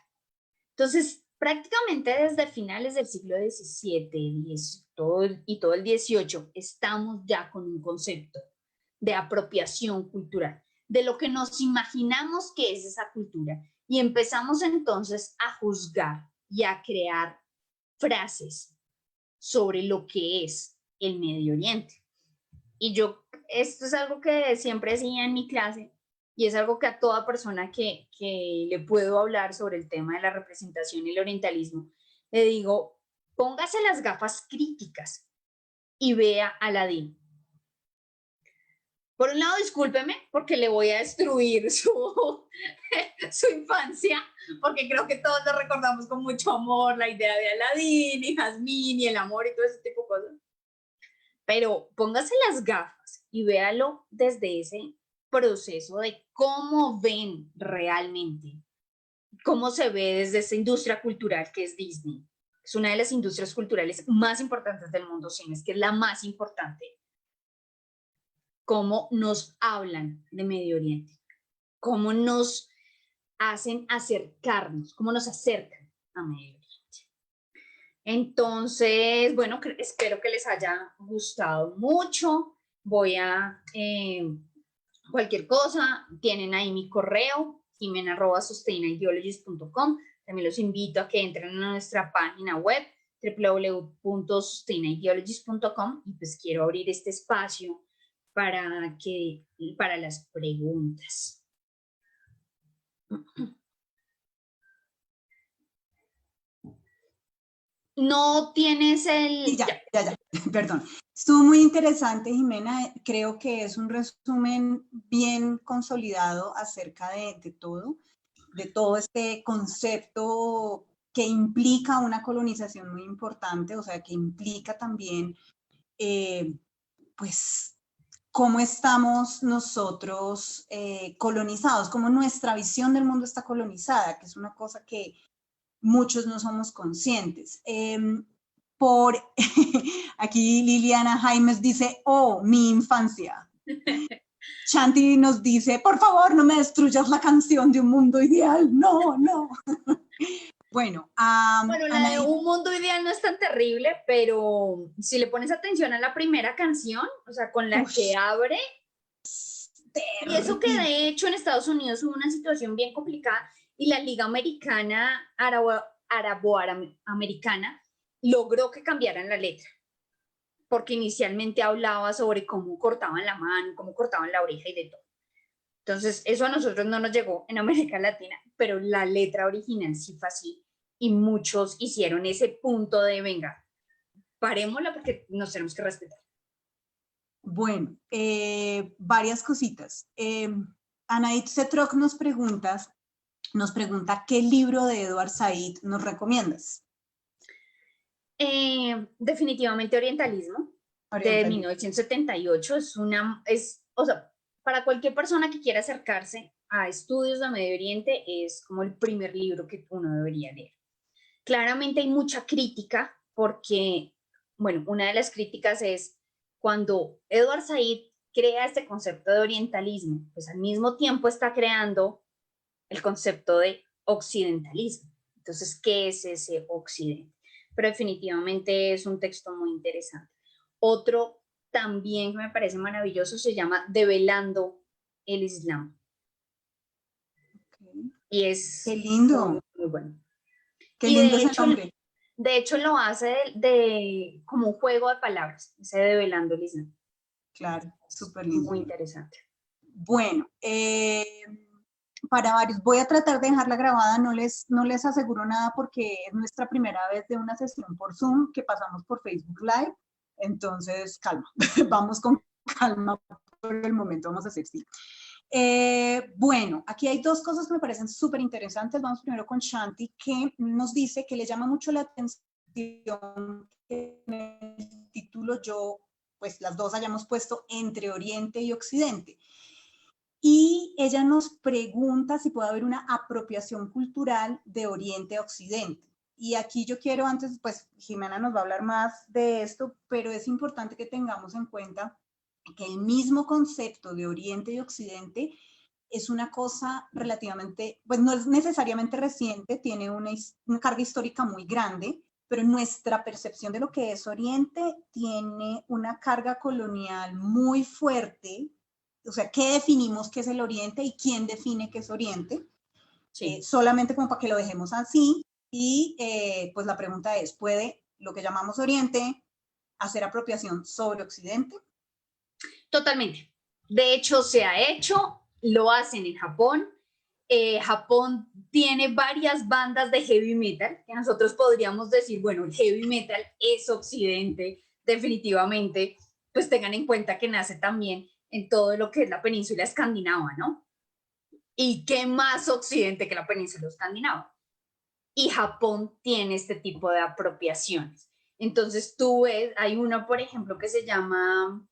Entonces, prácticamente desde finales del siglo XVII y todo el XVIII, estamos ya con un concepto de apropiación cultural, de lo que nos imaginamos que es esa cultura. Y empezamos entonces a juzgar y a crear frases sobre lo que es el Medio Oriente. Y esto es algo que siempre decía en mi clase y es algo que a toda persona que le puedo hablar sobre el tema de la representación y el orientalismo, le digo, póngase las gafas críticas y vea a Aladín. Por un lado, discúlpeme porque le voy a destruir su infancia, porque creo que todos lo recordamos con mucho amor, la idea de Aladín y Jazmín y el amor y todo ese tipo de cosas. Pero póngase las gafas y véalo desde ese proceso de cómo ven realmente, cómo se ve desde esa industria cultural que es Disney. Es una de las industrias culturales más importantes del mundo, si no es que es la más importante. Cómo nos hablan de Medio Oriente, cómo nos hacen acercarnos, cómo nos acercan a Medio Oriente. Entonces, bueno, espero que les haya gustado mucho. Voy a, cualquier cosa, tienen ahí mi correo, jimena@sustainaideologies.com. También los invito a que entren a nuestra página web, www.sustainaideologies.com, y pues quiero abrir este espacio para las preguntas. No tienes el... Sí, ya. Perdón. Estuvo muy interesante, Jimena. Creo que es un resumen bien consolidado acerca de todo este concepto que implica una colonización muy importante, o sea, que implica también, pues, cómo estamos nosotros colonizados, cómo nuestra visión del mundo está colonizada, que es una cosa que muchos no somos conscientes. Por aquí Liliana Jaimes dice, oh, mi infancia. Chanti nos dice, por favor, no me destruyas la canción de Un Mundo Ideal. No, no. Bueno, bueno, la de Un Mundo Ideal no es tan terrible, pero si le pones atención a la primera canción, o sea, con la que abre, y eso que de hecho en Estados Unidos hubo una situación bien complicada y la Liga Americana, Arabo-Americana, logró que cambiaran la letra, porque inicialmente hablaba sobre cómo cortaban la mano, cómo cortaban la oreja y de todo. Entonces, eso a nosotros no nos llegó en América Latina, pero la letra original sí fue así y muchos hicieron ese punto de, venga, parémosla porque nos tenemos que respetar. Bueno, varias cositas. Anaid Cetroc nos pregunta qué libro de Edward Said nos recomiendas. Definitivamente Orientalismo, de 1978. O sea, para cualquier persona que quiera acercarse a estudios de Medio Oriente, es como el primer libro que uno debería leer. Claramente hay mucha crítica porque, bueno, una de las críticas es cuando Edward Said crea este concepto de orientalismo, pues al mismo tiempo está creando el concepto de occidentalismo. Entonces, ¿qué es ese occidente? Pero definitivamente es un texto muy interesante. Otro también que me parece maravilloso se llama Develando el Islam. Okay. Y es ¡qué lindo! muy, muy bueno. ¡Qué lindo ese nombre! De hecho, lo hace como un juego de palabras, ese Develando el Islam. Claro, súper lindo. Muy interesante. Bueno, para varios, voy a tratar de dejarla grabada, no les aseguro nada porque es nuestra primera vez de una sesión por Zoom que pasamos por Facebook Live, entonces calma, vamos con calma por el momento, vamos a hacer sí. Bueno, aquí hay dos cosas que me parecen súper interesantes. Vamos primero con Shanti, que nos dice que le llama mucho la atención que en el título pues las dos hayamos puesto entre Oriente y Occidente. Y ella nos pregunta si puede haber una apropiación cultural de Oriente a Occidente. Y aquí yo quiero antes, pues Jimena nos va a hablar más de esto, pero es importante que tengamos en cuenta que el mismo concepto de Oriente y Occidente es una cosa relativamente, pues no es necesariamente reciente, tiene una carga histórica muy grande, pero nuestra percepción de lo que es Oriente tiene una carga colonial muy fuerte. O sea, ¿qué definimos que es el Oriente y quién define qué es Oriente? Sí. Solamente como para que lo dejemos así. Y pues la pregunta es, ¿puede lo que llamamos Oriente hacer apropiación sobre Occidente? Totalmente. De hecho, se ha hecho, lo hacen en Japón. Japón tiene varias bandas de heavy metal, que nosotros podríamos decir, bueno, el heavy metal es Occidente, definitivamente, pues tengan en cuenta que nace también en todo lo que es la península escandinava, ¿no? ¿Y qué más Occidente que la península escandinava? Y Japón tiene este tipo de apropiaciones. Entonces tú ves, hay una, por ejemplo, que se llama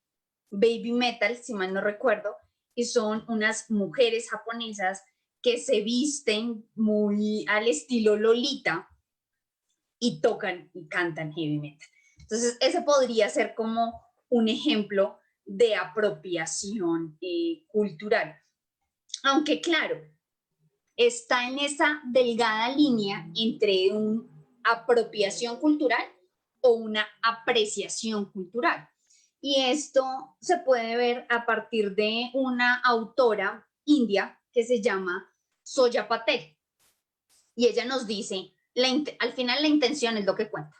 Baby Metal, si mal no recuerdo, y son unas mujeres japonesas que se visten muy al estilo Lolita y tocan y cantan heavy metal. Entonces, ese podría ser como un ejemplo de apropiación cultural. Aunque claro, está en esa delgada línea entre una apropiación cultural o una apreciación cultural. Y esto se puede ver a partir de una autora india que se llama Zoya Patel. Y ella nos dice, al final la intención es lo que cuenta.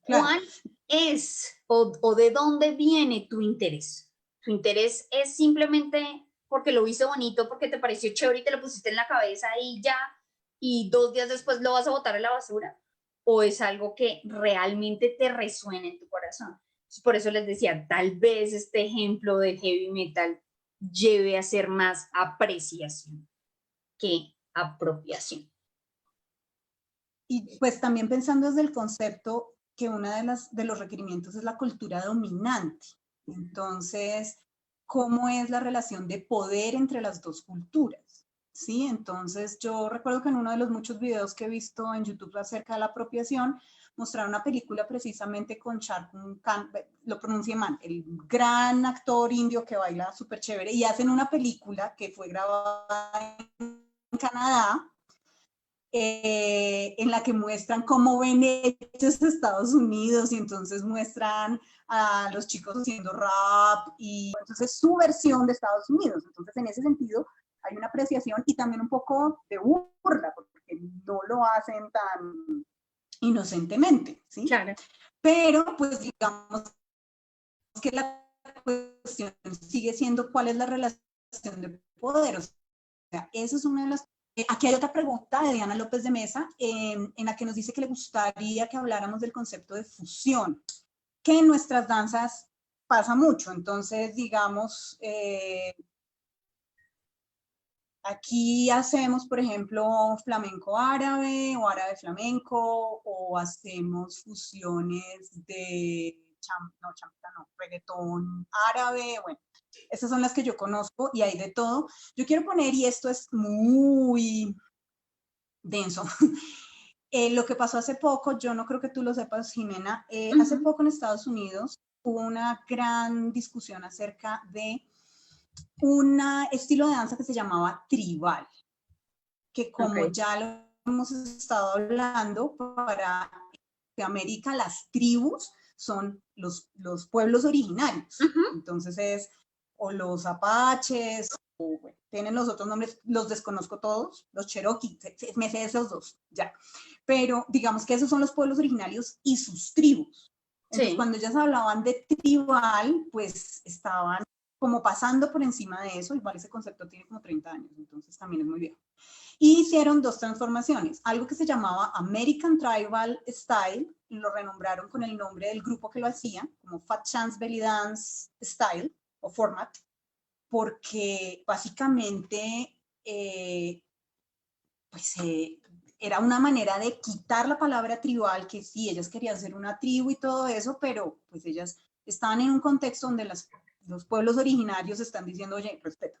Claro. ¿Cuál es o de dónde viene tu interés? ¿Tu interés es simplemente porque lo viste bonito, porque te pareció chévere y te lo pusiste en la cabeza y ya, y 2 días después lo vas a botar a la basura? ¿O es algo que realmente te resuena en tu corazón? Por eso les decía, tal vez este ejemplo del heavy metal lleve a ser más apreciación que apropiación. Y pues también pensando desde el concepto, que uno de los requerimientos es la cultura dominante. Entonces, ¿cómo es la relación de poder entre las dos culturas? ¿Sí? Entonces, yo recuerdo que en uno de los muchos videos que he visto en YouTube acerca de la apropiación, mostraron una película precisamente con Shah Rukh Khan, lo pronuncié mal, el gran actor indio que baila súper chévere, y hacen una película que fue grabada en Canadá, en la que muestran cómo ven ellos Estados Unidos, y entonces muestran a los chicos haciendo rap, y entonces su versión de Estados Unidos. Entonces, en ese sentido, hay una apreciación y también un poco de burla, porque no lo hacen tan inocentemente, ¿sí? Claro. Pero, pues, digamos que la cuestión sigue siendo cuál es la relación de poder. O sea, eso es una de las... Aquí hay otra pregunta de Diana López de Mesa, en la que nos dice que le gustaría que habláramos del concepto de fusión, que en nuestras danzas pasa mucho. Entonces, digamos, aquí hacemos, por ejemplo, flamenco árabe o árabe flamenco, o hacemos fusiones de reggaetón árabe. Bueno, esas son las que yo conozco y hay de todo. Yo quiero poner, y esto es muy denso, lo que pasó hace poco, yo no creo que tú lo sepas, Jimena, hace poco en Estados Unidos hubo una gran discusión acerca de un estilo de danza que se llamaba tribal, que como ya lo hemos estado hablando, para América las tribus son los pueblos originarios. Entonces es o los apaches, o bueno, tienen los otros nombres, los desconozco todos, los cherokee, me sé esos dos, ya. Pero digamos que esos son los pueblos originarios y sus tribus. Entonces, cuando ellas hablaban de tribal, pues estaban como pasando por encima de eso. Igual ese concepto tiene como 30 años, entonces también es muy viejo. Y hicieron dos transformaciones, algo que se llamaba American Tribal Style, y lo renombraron con el nombre del grupo que lo hacía, como Fat Chance Belly Dance Style o Format, porque básicamente era una manera de quitar la palabra tribal, que sí, ellas querían ser una tribu y todo eso, pero pues ellas estaban en un contexto donde los pueblos originarios están diciendo, oye, respeta.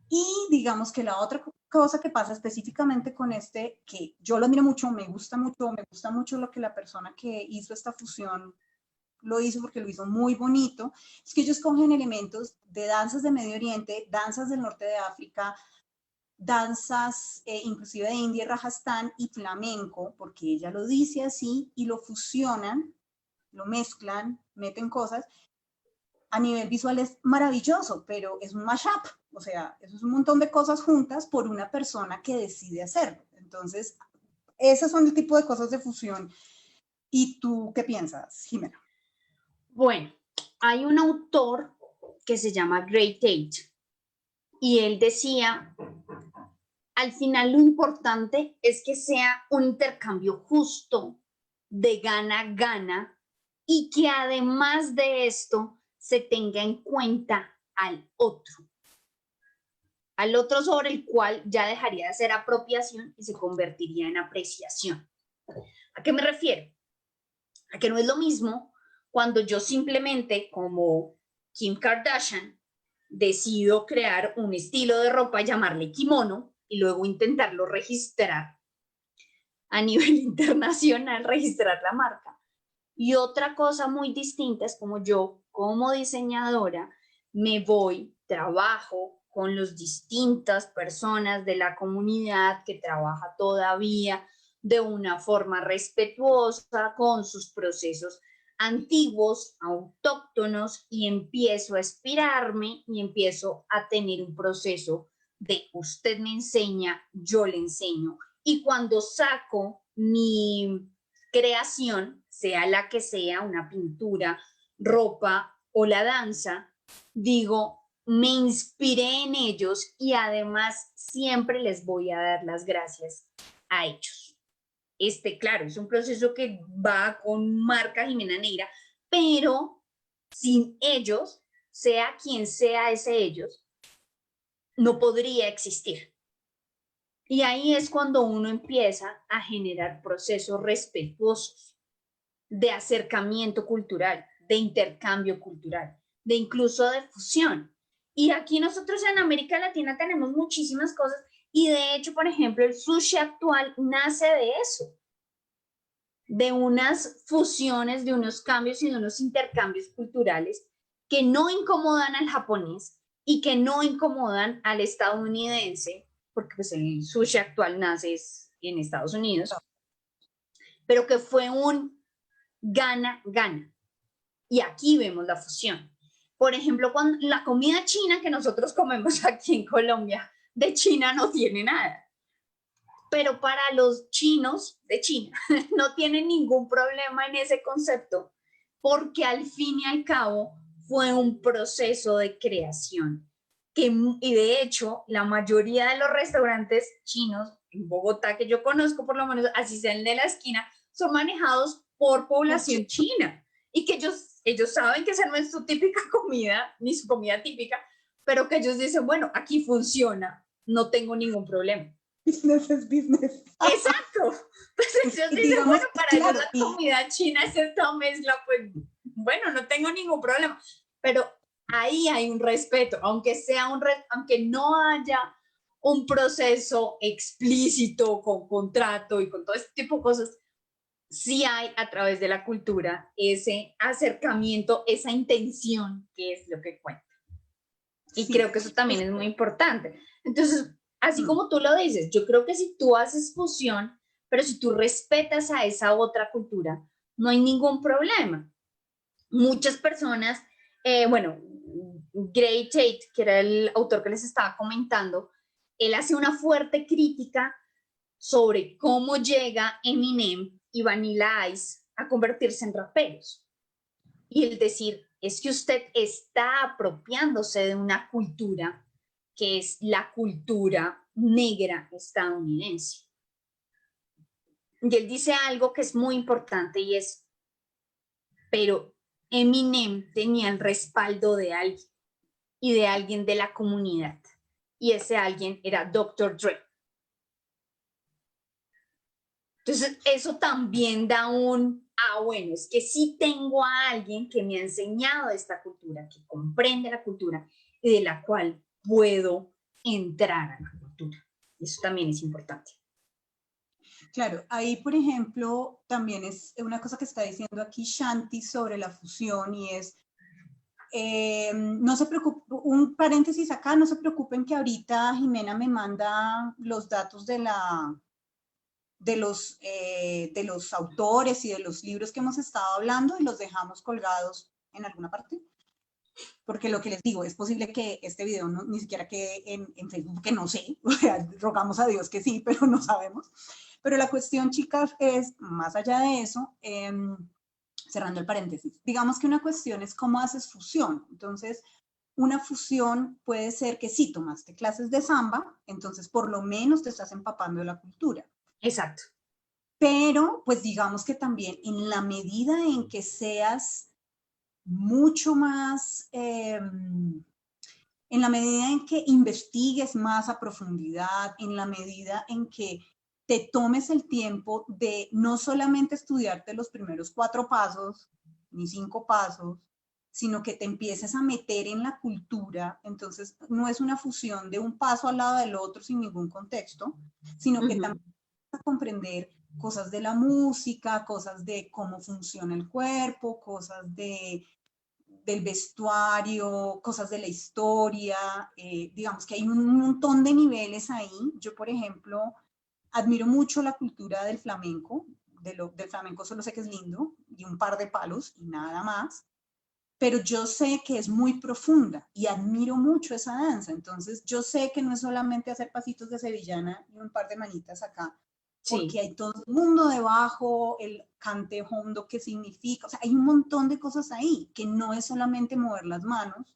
Y digamos que la otra cosa que pasa específicamente con este, que yo lo admiro mucho, me gusta mucho lo que la persona que hizo esta fusión lo hizo, porque lo hizo muy bonito, es que ellos cogen elementos de danzas de Medio Oriente, danzas del norte de África, danzas inclusive de India y Rajastán, y flamenco, porque ella lo dice así, y lo fusionan, lo mezclan, meten cosas. A nivel visual es maravilloso, pero es un mashup, o sea, eso es un montón de cosas juntas por una persona que decide hacerlo. Entonces, esos son el tipo de cosas de fusión. ¿Y tú qué piensas, Jimena? Bueno, hay un autor que se llama Gray Tate y él decía, al final lo importante es que sea un intercambio justo, de gana-gana, y que además de esto se tenga en cuenta al otro sobre el cual ya dejaría de ser apropiación y se convertiría en apreciación. ¿A qué me refiero? A que no es lo mismo cuando yo simplemente, como Kim Kardashian, decido crear un estilo de ropa, llamarle kimono, y luego intentarlo registrar a nivel internacional, registrar la marca. Y otra cosa muy distinta es como yo, como diseñadora, me voy, trabajo con las distintas personas de la comunidad que trabaja todavía de una forma respetuosa con sus procesos antiguos, autóctonos, y empiezo a inspirarme y empiezo a tener un proceso de usted me enseña, yo le enseño. Y cuando saco mi creación, sea la que sea, una pintura, ropa o la danza, digo, me inspiré en ellos y además siempre les voy a dar las gracias a ellos. Claro, es un proceso que va con marca Jimena Neira, pero sin ellos, sea quien sea ese ellos, no podría existir. Y ahí es cuando uno empieza a generar procesos respetuosos. de acercamiento cultural, de intercambio cultural, de incluso de fusión. Y aquí nosotros en América Latina tenemos muchísimas cosas y de hecho, por ejemplo, el sushi actual nace de eso, de unas fusiones, de unos cambios y de unos intercambios culturales que no incomodan al japonés y que no incomodan al estadounidense, porque pues el sushi actual nace en Estados Unidos, pero que fue un gana-gana. Y aquí vemos la fusión. Por ejemplo, cuando la comida china que nosotros comemos aquí en Colombia, de China no tiene nada. Pero para los chinos de China no tienen ningún problema en ese concepto, porque al fin y al cabo fue un proceso de creación. Y de hecho, la mayoría de los restaurantes chinos en Bogotá que yo conozco, por lo menos así sea el de la esquina, son manejados por población china y que ellos saben que esa no es su típica comida, ni su comida típica, pero que ellos dicen, bueno, aquí funciona, no tengo ningún problema. Business es business. Exacto. Pues ellos dicen, bueno, para ellos la comida china es esta mezcla, pues bueno, no tengo ningún problema. Pero ahí hay un respeto, aunque no haya un proceso explícito con contrato y con todo este tipo de cosas, sí hay a través de la cultura ese acercamiento, esa intención que es lo que cuenta. Y sí, creo que eso también es muy importante. Entonces, así como tú lo dices, yo creo que si tú haces fusión, pero si tú respetas a esa otra cultura, no hay ningún problema. Muchas personas, bueno, Gray Tate, que era el autor que les estaba comentando, él hace una fuerte crítica sobre cómo llega Eminem y Vanilla Ice a convertirse en raperos. Y el decir, es que usted está apropiándose de una cultura que es la cultura negra estadounidense. Y él dice algo que es muy importante y es, pero Eminem tenía el respaldo de alguien y de alguien de la comunidad. Y ese alguien era Dr. Dre. Entonces, eso también da bueno, es que sí tengo a alguien que me ha enseñado de esta cultura, que comprende la cultura y de la cual puedo entrar a la cultura. Eso también es importante. Claro, ahí, por ejemplo, también es una cosa que está diciendo aquí Shanti sobre la fusión y es, no se preocupen, un paréntesis acá, no se preocupen que ahorita Jimena me manda los datos de los autores y de los libros que hemos estado hablando y los dejamos colgados en alguna parte. Porque lo que les digo, es posible que este video ni siquiera quede en Facebook, que no sé, o sea, rogamos a Dios que sí, pero no sabemos. Pero la cuestión, chicas, es, más allá de eso, cerrando el paréntesis, digamos que una cuestión es cómo haces fusión. Entonces, una fusión puede ser que sí, tomaste clases de samba, entonces por lo menos te estás empapando de la cultura. Exacto. Pero, pues digamos que también en la medida en que seas mucho más, en la medida en que investigues más a profundidad, en la medida en que te tomes el tiempo de no solamente estudiarte los primeros 4 pasos, ni 5 pasos, sino que te empieces a meter en la cultura, entonces no es una fusión de un paso al lado del otro sin ningún contexto, sino que también vas a comprender cosas de la música, cosas de cómo funciona el cuerpo, cosas del vestuario, cosas de la historia, digamos que hay un montón de niveles ahí. Yo, por ejemplo, admiro mucho la cultura del flamenco, del flamenco solo sé que es lindo, y un par de palos y nada más, pero yo sé que es muy profunda y admiro mucho esa danza, entonces yo sé que no es solamente hacer pasitos de sevillana y un par de manitas acá, porque sí, hay todo el mundo debajo, el cante hondo que significa, o sea, hay un montón de cosas ahí, que no es solamente mover las manos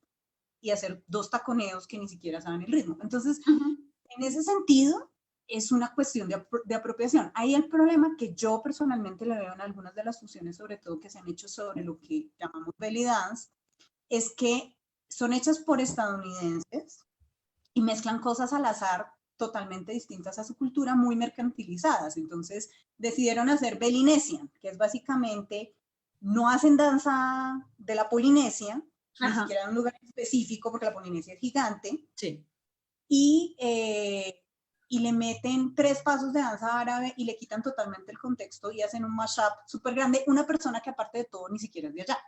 y hacer 2 taconeos que ni siquiera saben el ritmo. Entonces, en ese sentido, es una cuestión de apropiación. Ahí el problema que yo personalmente le veo en algunas de las fusiones, sobre todo que se han hecho sobre lo que llamamos belly dance, es que son hechas por estadounidenses y mezclan cosas al azar totalmente distintas a su cultura, muy mercantilizadas. Entonces decidieron hacer Bellinesian, que es básicamente no hacen danza de la Polinesia, ni Ajá. siquiera en un lugar específico, porque la Polinesia es gigante, Sí. y le meten 3 pasos de danza árabe y le quitan totalmente el contexto y hacen un mashup súper grande, una persona que aparte de todo ni siquiera es de allá.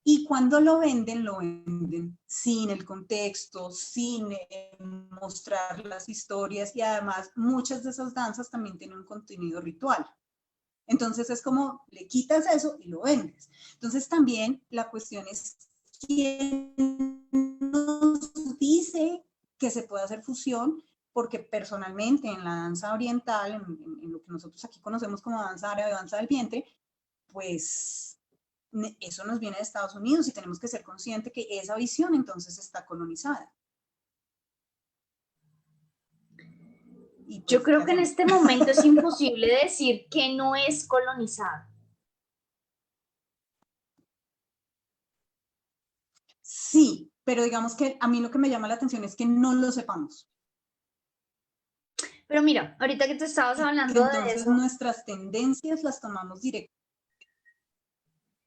Y cuando lo venden sin el contexto, sin mostrar las historias, y además muchas de esas danzas también tienen un contenido ritual. Entonces es como, le quitas eso y lo vendes. Entonces también la cuestión es quién nos dice que se puede hacer fusión, porque personalmente en la danza oriental, en lo que nosotros aquí conocemos como danza árabe, danza del vientre, pues eso nos viene de Estados Unidos y tenemos que ser conscientes que esa visión entonces está colonizada. Y pues, Yo creo ¿qué que en hacemos? este momento es imposible decir que no es colonizado. Sí, pero digamos que a mí lo que me llama la atención es que no lo sepamos. Pero mira, ahorita que tú estabas Que hablando de entonces eso, nuestras tendencias las tomamos directo.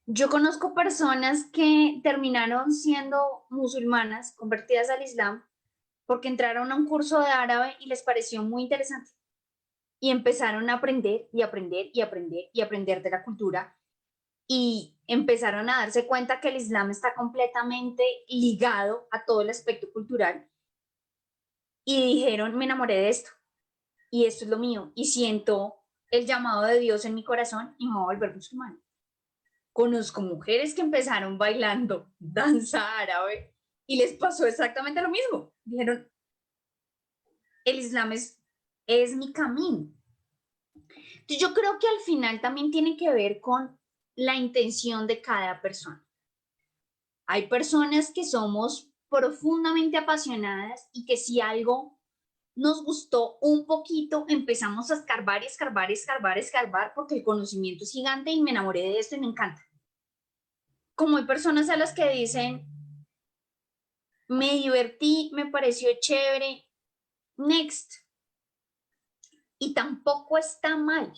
yo conozco personas que terminaron siendo musulmanas, convertidas al Islam, porque entraron a un curso de árabe y les pareció muy interesante. Y empezaron a aprender y aprender y aprender y aprender de la cultura y empezaron a darse cuenta que el Islam está completamente ligado a todo el aspecto cultural y dijeron, me enamoré de esto y esto es lo mío y siento el llamado de Dios en mi corazón y me voy a volver musulmán. Conozco mujeres que empezaron bailando danza árabe y les pasó exactamente lo mismo. Dijeron, el Islam es mi camino. Entonces, yo creo que al final también tiene que ver con la intención de cada persona. Hay personas que somos profundamente apasionadas y que si algo nos gustó un poquito, empezamos a escarbar y escarbar y escarbar y escarbar porque el conocimiento es gigante y me enamoré de esto y me encanta. Como hay personas a las que dicen, me divertí, me pareció chévere, next. Y tampoco está mal.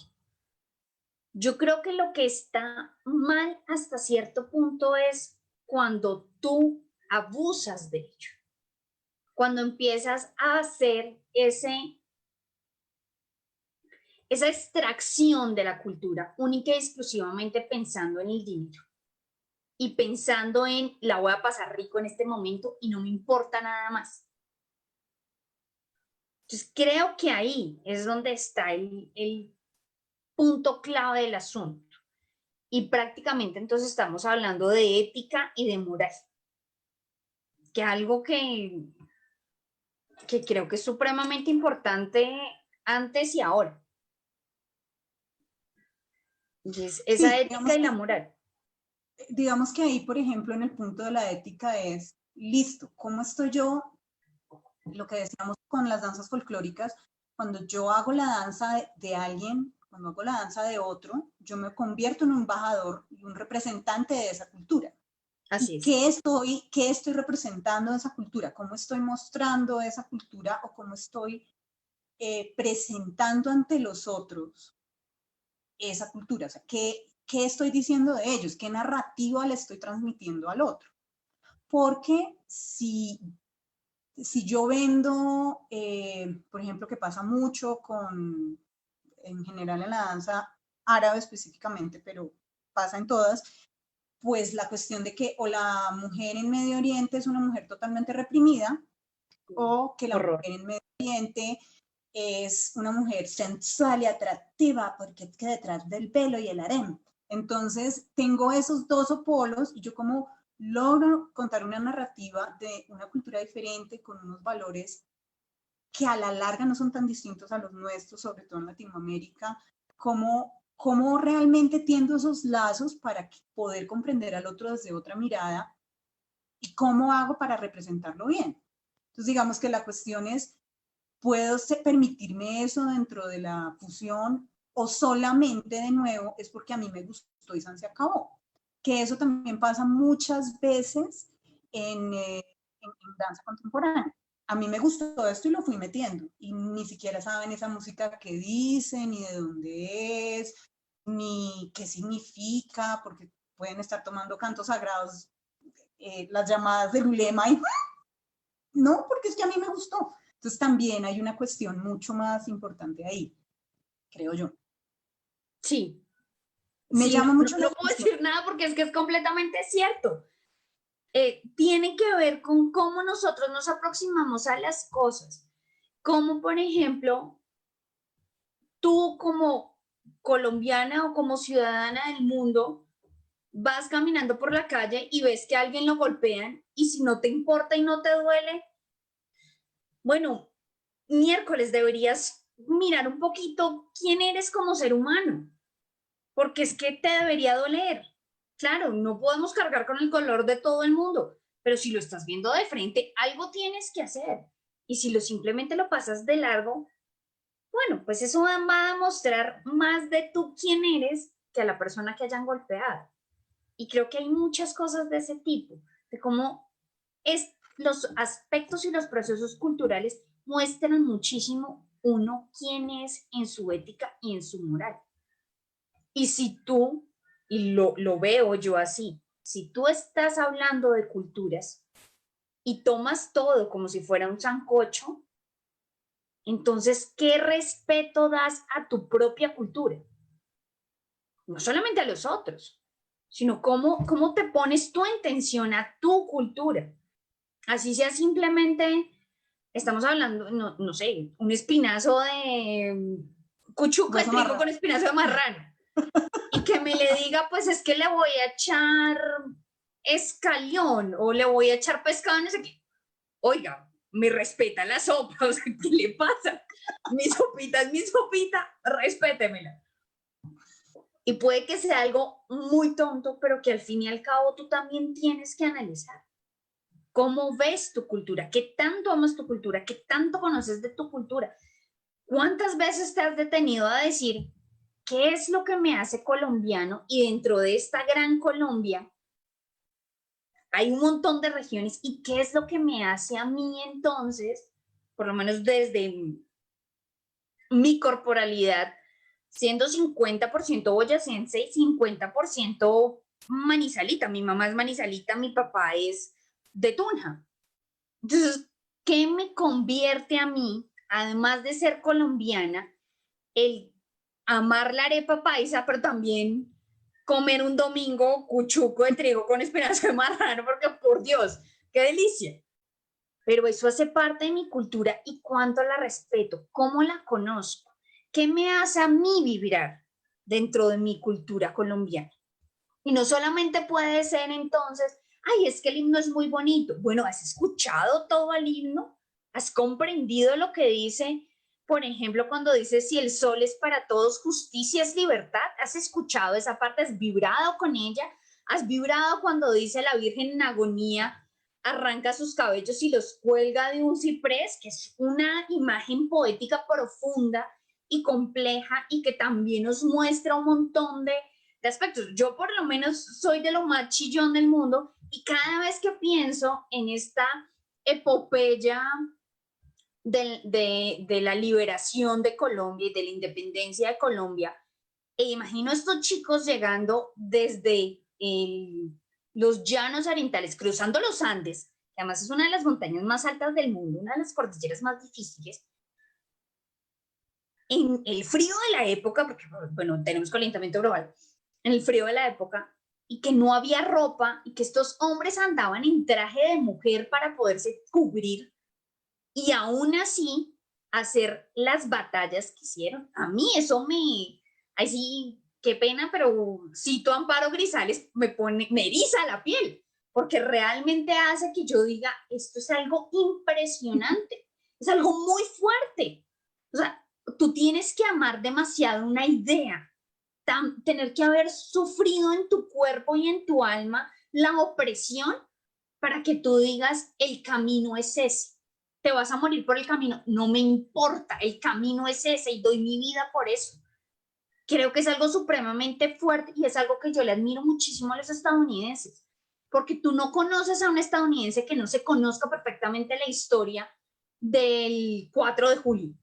Yo creo que lo que está mal hasta cierto punto es cuando tú abusas de ello. Cuando empiezas a hacer esa extracción de la cultura única y exclusivamente pensando en el dinero y pensando en la voy a pasar rico en este momento y no me importa nada más. Entonces creo que ahí es donde está el punto clave del asunto. Y prácticamente entonces estamos hablando de ética y de moral, que es algo que creo que es supremamente importante antes y ahora. Entonces, esa Sí, ética y la moral. digamos que ahí, por ejemplo, en el punto de la ética es, listo, ¿cómo estoy yo? Lo que decíamos con las danzas folclóricas, cuando yo hago la danza de alguien, cuando hago la danza de otro, yo me convierto en un embajador y un representante de esa cultura. Así ¿Y es. qué estoy representando de esa cultura? ¿Cómo estoy mostrando esa cultura o cómo estoy presentando ante los otros esa cultura? O sea, ¿qué estoy diciendo de ellos? ¿Qué narrativa le estoy transmitiendo al otro? Porque si yo vendo, por ejemplo, que pasa mucho en general en la danza árabe específicamente, pero pasa en todas, pues la cuestión de que o la mujer en Medio Oriente es una mujer totalmente reprimida, o que la Horror. mujer en Medio Oriente es una mujer sensual y atractiva porque es que detrás del velo y el harem. Entonces tengo esos dos opolos y yo como logro contar una narrativa de una cultura diferente con unos valores que a la larga no son tan distintos a los nuestros, sobre todo en Latinoamérica, cómo realmente tiendo esos lazos para poder comprender al otro desde otra mirada y cómo hago para representarlo bien. Entonces digamos que la cuestión es, ¿puedo permitirme eso dentro de la fusión o solamente de nuevo es porque a mí me gustó y se acabó? Que eso también pasa muchas veces en danza contemporánea. A mí me gustó esto y lo fui metiendo y ni siquiera saben esa música que dice, ni de dónde es, ni qué significa, porque pueden estar tomando cantos sagrados, las llamadas del ulema, y no, porque es que a mí me gustó. Entonces también hay una cuestión mucho más importante ahí, creo yo. Sí. Me Sí, llama mucho no puedo decir nada porque es que es completamente cierto. Tiene que ver con cómo nosotros nos aproximamos a las cosas. Como por ejemplo, tú como colombiana o como ciudadana del mundo, vas caminando por la calle y ves que a alguien lo golpean y si no te importa y no te duele, bueno, miércoles deberías mirar un poquito quién eres como ser humano, porque es que te debería doler. Claro, no podemos cargar con el color de todo el mundo, pero si lo estás viendo de frente, algo tienes que hacer. Y si simplemente lo pasas de largo, bueno, pues eso va a mostrar más de tú quién eres que a la persona que hayan golpeado. Y creo que hay muchas cosas de ese tipo, de cómo los aspectos y los procesos culturales muestran muchísimo uno quién es en su ética y en su moral. Y si tú, y lo veo yo así, si tú estás hablando de culturas y tomas todo como si fuera un sancocho, entonces, ¿qué respeto das a tu propia cultura? No solamente a los otros, sino cómo te pones tú en tensión a tu cultura. Así sea simplemente, estamos hablando, no sé, un espinazo de cuchuco de trigo con espinazo de marrano. Y que me le diga, pues es que le voy a echar escalión o le voy a echar pescado, no sé qué. Oiga, me respeta la sopa, o sea, ¿qué le pasa? Mi sopita es mi sopita, respétemela. Y puede que sea algo muy tonto, pero que al fin y al cabo tú también tienes que analizar. ¿Cómo ves tu cultura? ¿Qué tanto amas tu cultura? ¿Qué tanto conoces de tu cultura? ¿Cuántas veces te has detenido a decir qué es lo que me hace colombiano? Y dentro de esta gran Colombia hay un montón de regiones. ¿Y qué es lo que me hace a mí entonces, por lo menos desde mi corporalidad, siendo 50% boyacense y 50% manizalita? Mi mamá es manizalita, mi papá es de Tunja. Entonces, ¿qué me convierte a mí, además de ser colombiana, el amar la arepa paisa, pero también comer un domingo cuchuco de trigo con espinazo de marrano? Porque por Dios, qué delicia. Pero eso hace parte de mi cultura y cuánto la respeto, cómo la conozco, qué me hace a mí vibrar dentro de mi cultura colombiana. Y no solamente puede ser entonces, ay, es que el himno es muy bonito. Bueno, ¿has escuchado todo el himno? ¿Has comprendido lo que dice? Por ejemplo, cuando dice, si el sol es para todos, justicia es libertad. ¿Has escuchado esa parte? ¿Has vibrado con ella? ¿Has vibrado cuando dice la Virgen en agonía, arranca sus cabellos y los cuelga de un ciprés? Que es una imagen poética profunda y compleja y que también nos muestra un montón de aspectos. Yo por lo menos soy de lo más chillón del mundo y cada vez que pienso en esta epopeya de la liberación de Colombia y de la independencia de Colombia, imagino a estos chicos llegando desde los llanos orientales, cruzando los Andes, que además es una de las montañas más altas del mundo, una de las cordilleras más difíciles, en el frío de la época, porque bueno, tenemos calentamiento global, en el frío de la época, y que no había ropa, y que estos hombres andaban en traje de mujer para poderse cubrir, y aún así hacer las batallas que hicieron. A mí eso ay sí, qué pena, pero cito a Amparo Grisales, me eriza la piel, porque realmente hace que yo diga, esto es algo impresionante, es algo muy fuerte. O sea, tú tienes que amar demasiado una idea, tener que haber sufrido en tu cuerpo y en tu alma la opresión para que tú digas, el camino es ese. Te vas a morir por el camino, no me importa, el camino es ese y doy mi vida por eso. Creo que es algo supremamente fuerte y es algo que yo le admiro muchísimo a los estadounidenses, porque tú no conoces a un estadounidense que no se conozca perfectamente la historia del 4 de julio,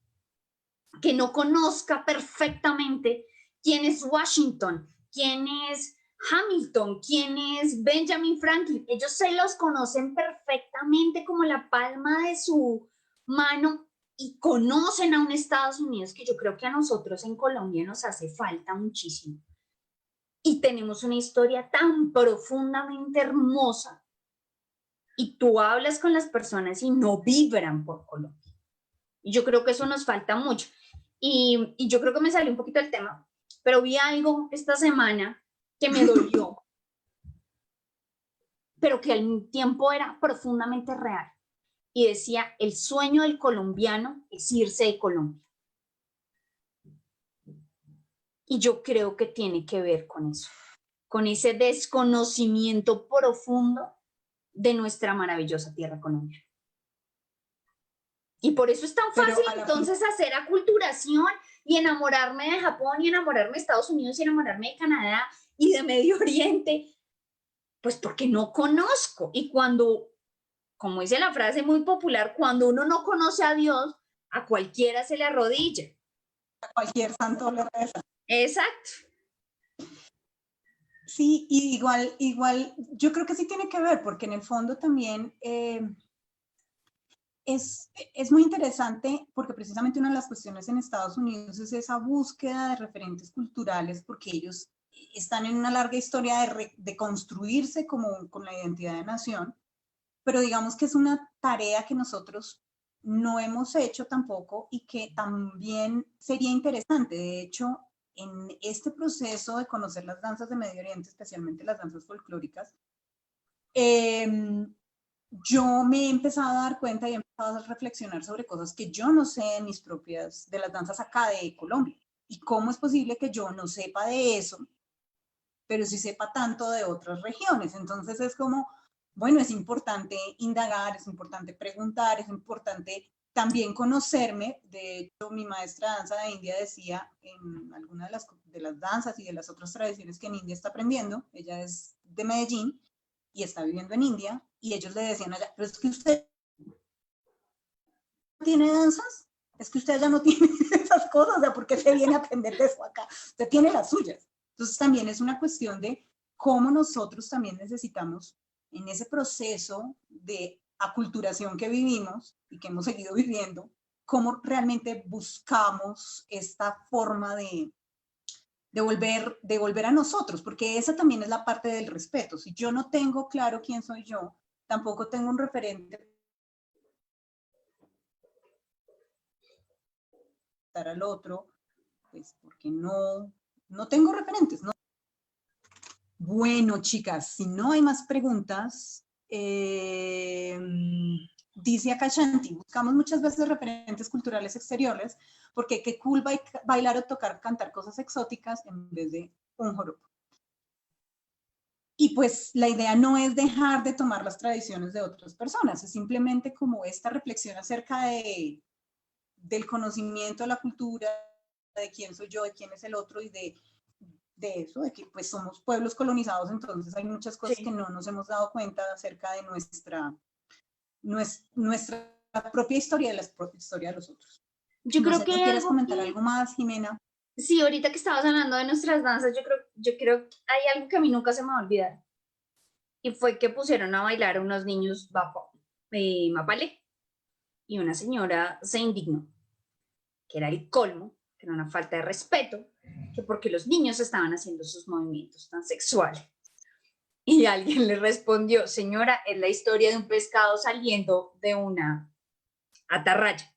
que no conozca perfectamente quién es Washington, quién es Hamilton, quién es Benjamin Franklin. Ellos se los conocen perfectamente como la palma de su mano y conocen a un Estados Unidos que yo creo que a nosotros en Colombia nos hace falta muchísimo. Y tenemos una historia tan profundamente hermosa. Y tú hablas con las personas y no vibran por Colombia. Y yo creo que eso nos falta mucho. Y yo creo que me salió un poquito del tema, pero vi algo esta semana que me dolió, pero que al mismo tiempo era profundamente real. Y decía, el sueño del colombiano es irse de Colombia. Y yo creo que tiene que ver con eso, con ese desconocimiento profundo de nuestra maravillosa tierra colombiana. Y por eso es tan fácil entonces hacer aculturación y enamorarme de Japón y enamorarme de Estados Unidos y enamorarme de Canadá y de Medio Oriente, pues porque no conozco. Y cuando, como dice la frase muy popular, cuando uno no conoce a Dios, a cualquiera se le arrodilla. A cualquier santo le reza. Exacto. Sí, y igual, yo creo que sí tiene que ver, porque en el fondo también es muy interesante, porque precisamente una de las cuestiones en Estados Unidos es esa búsqueda de referentes culturales, porque ellos están en una larga historia de construirse como con la identidad de nación, pero digamos que es una tarea que nosotros no hemos hecho tampoco y que también sería interesante. De hecho, en este proceso de conocer las danzas de Medio Oriente, especialmente las danzas folclóricas, yo me he empezado a dar cuenta y he empezado a reflexionar sobre cosas que yo no sé en mis propias, de las danzas acá de Colombia. Y cómo es posible que yo no sepa de eso, pero sí sepa tanto de otras regiones. Entonces es como, bueno, es importante indagar, es importante preguntar, es importante también conocerme. De hecho, mi maestra de danza de India decía en alguna de las danzas y de las otras tradiciones que en India está aprendiendo, ella es de Medellín y está viviendo en India, y ellos le decían allá, pero es que usted no tiene danzas, es que usted ya no tiene esas cosas, o sea, ¿por qué se viene a aprender de eso acá? Usted tiene las suyas. Entonces también es una cuestión de cómo nosotros también necesitamos, en ese proceso de aculturación que vivimos y que hemos seguido viviendo, cómo realmente buscamos esta forma de volver a nosotros, porque esa también es la parte del respeto. Si yo no tengo claro quién soy yo, tampoco tengo un referente para al otro, pues porque no tengo referentes, ¿no? Bueno, chicas, si no hay más preguntas, dice acá Shanti, buscamos muchas veces referentes culturales exteriores, porque qué cool bailar o tocar, cantar cosas exóticas en vez de un joropo. Y pues la idea no es dejar de tomar las tradiciones de otras personas, es simplemente como esta reflexión acerca del conocimiento de la cultura, de quién soy yo, de quién es el otro y de eso, de que pues somos pueblos colonizados, entonces hay muchas cosas que no nos hemos dado cuenta acerca de nuestra propia historia y la propia historia de los otros. Yo no creo sé, que ¿quieres comentar algo más, Jimena? Sí, ahorita que estabas hablando de nuestras danzas, yo creo que hay algo que a mí nunca se me va a olvidar. Y fue que pusieron a bailar a unos niños mapalé. Y una señora se indignó, que era el colmo, que era una falta de respeto, que porque los niños estaban haciendo sus movimientos tan sexuales. Y alguien le respondió, señora, es la historia de un pescado saliendo de una atarraya.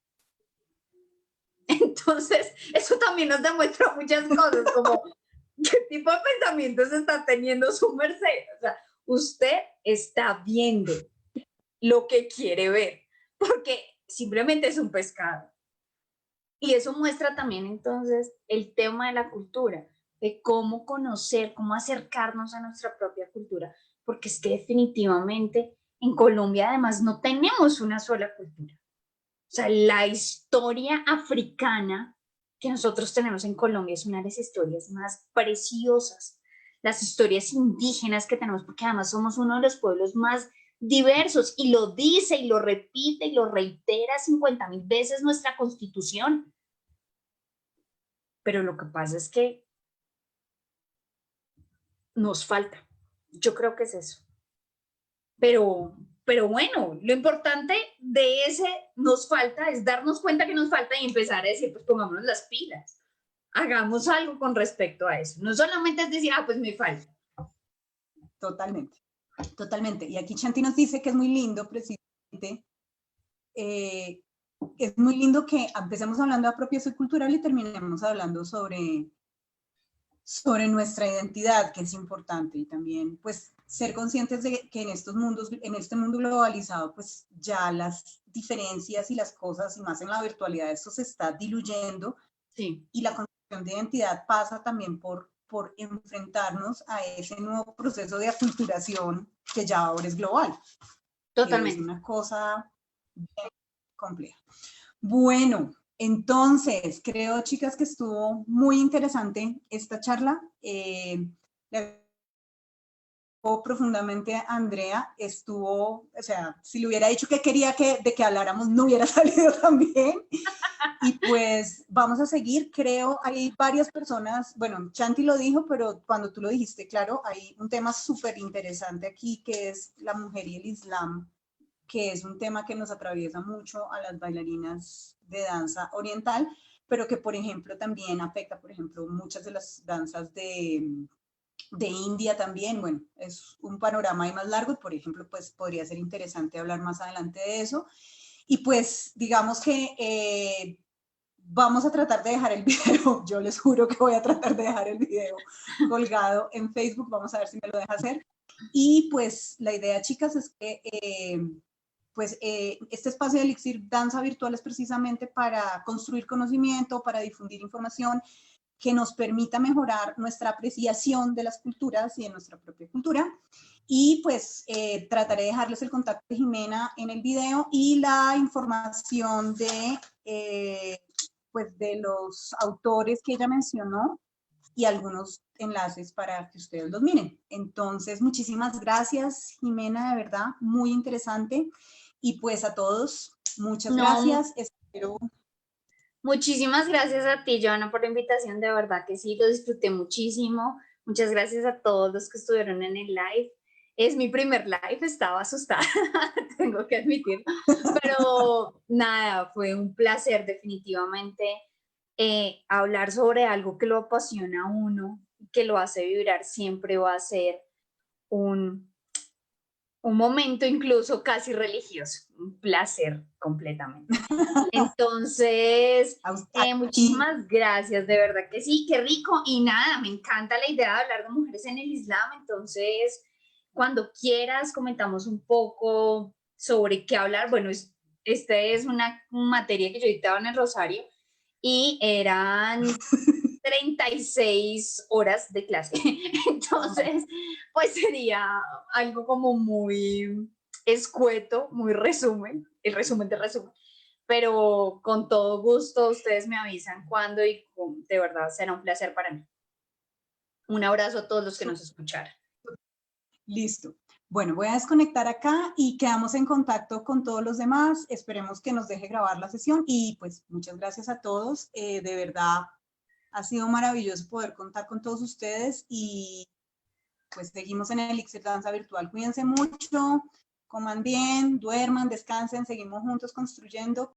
Entonces, eso también nos demuestra muchas cosas, como qué tipo de pensamientos está teniendo su merced. O sea, usted está viendo lo que quiere ver, porque simplemente es un pescado. Y eso muestra también entonces el tema de la cultura, de cómo conocer, cómo acercarnos a nuestra propia cultura, porque es que definitivamente en Colombia además no tenemos una sola cultura. O sea, la historia africana que nosotros tenemos en Colombia es una de las historias más preciosas. Las historias indígenas que tenemos, porque además somos uno de los pueblos más diversos, y lo dice y lo repite y lo reitera 50,000 veces nuestra Constitución. Pero lo que pasa es que nos falta. Yo creo que es eso. Pero bueno, lo importante de ese nos falta es darnos cuenta que nos falta y empezar a decir, pues pongámonos las pilas, hagamos algo con respecto a eso. No solamente es decir, pues me falta. Totalmente, totalmente. Y aquí Chanti nos dice que es muy lindo, precisamente, es muy lindo que empecemos hablando de apropiación cultural y terminemos hablando sobre nuestra identidad, que es importante, y también pues ser conscientes de que en este mundo globalizado, pues ya las diferencias y las cosas, y más en la virtualidad, esto se está diluyendo. Sí. Y la construcción de identidad pasa también por enfrentarnos a ese nuevo proceso de aculturación que ya ahora es global. Totalmente. Es una cosa bien compleja. Bueno, entonces, creo, chicas, que estuvo muy interesante esta charla. Le agradezco profundamente a Andrea. Estuvo, o sea, si le hubiera dicho que quería de que habláramos, no hubiera salido tan bien. Y pues vamos a seguir, creo, hay varias personas, bueno, Chanti lo dijo, pero cuando tú lo dijiste, claro, hay un tema súper interesante aquí, que es la mujer y el Islam, que es un tema que nos atraviesa mucho a las bailarinas de danza oriental, pero que, por ejemplo, también afecta, por ejemplo, muchas de las danzas de India también. Bueno, es un panorama ahí más largo y, por ejemplo, pues podría ser interesante hablar más adelante de eso. Y pues, digamos que vamos a tratar de dejar el video, yo les juro que voy a tratar de dejar el video colgado en Facebook, vamos a ver si me lo deja hacer. Y pues la idea, chicas, es que este espacio de Elixir Danza Virtual es precisamente para construir conocimiento, para difundir información que nos permita mejorar nuestra apreciación de las culturas y de nuestra propia cultura. Y pues trataré de dejarles el contacto de Jimena en el video y la información pues de los autores que ella mencionó y algunos enlaces para que ustedes los miren. Entonces, muchísimas gracias, Jimena, de verdad, muy interesante. Y pues a todos, muchas gracias. Espero. Muchísimas gracias a ti, Joana, por la invitación. De verdad que sí, lo disfruté muchísimo. Muchas gracias a todos los que estuvieron en el live. Es mi primer live, estaba asustada, tengo que admitir. Pero nada, fue un placer definitivamente hablar sobre algo que lo apasiona a uno, que lo hace vibrar, siempre va a ser un momento incluso casi religioso, un placer completamente. Entonces, muchísimas gracias, de verdad que sí, qué rico. Y nada, me encanta la idea de hablar de mujeres en el Islam. Entonces, cuando quieras, comentamos un poco sobre qué hablar. Bueno, esta es una materia que yo dictaba en el Rosario y eran 36 horas de clase. Entonces, pues sería algo como muy escueto, muy resumen, el resumen de resumen. Pero con todo gusto, ustedes me avisan cuándo y de verdad será un placer para mí. Un abrazo a todos los que nos escucharon. Listo. Bueno, voy a desconectar acá y quedamos en contacto con todos los demás. Esperemos que nos deje grabar la sesión y pues muchas gracias a todos. De verdad, ha sido maravilloso poder contar con todos ustedes y pues seguimos en el Elixir Danza Virtual. Cuídense mucho, coman bien, duerman, descansen, seguimos juntos construyendo.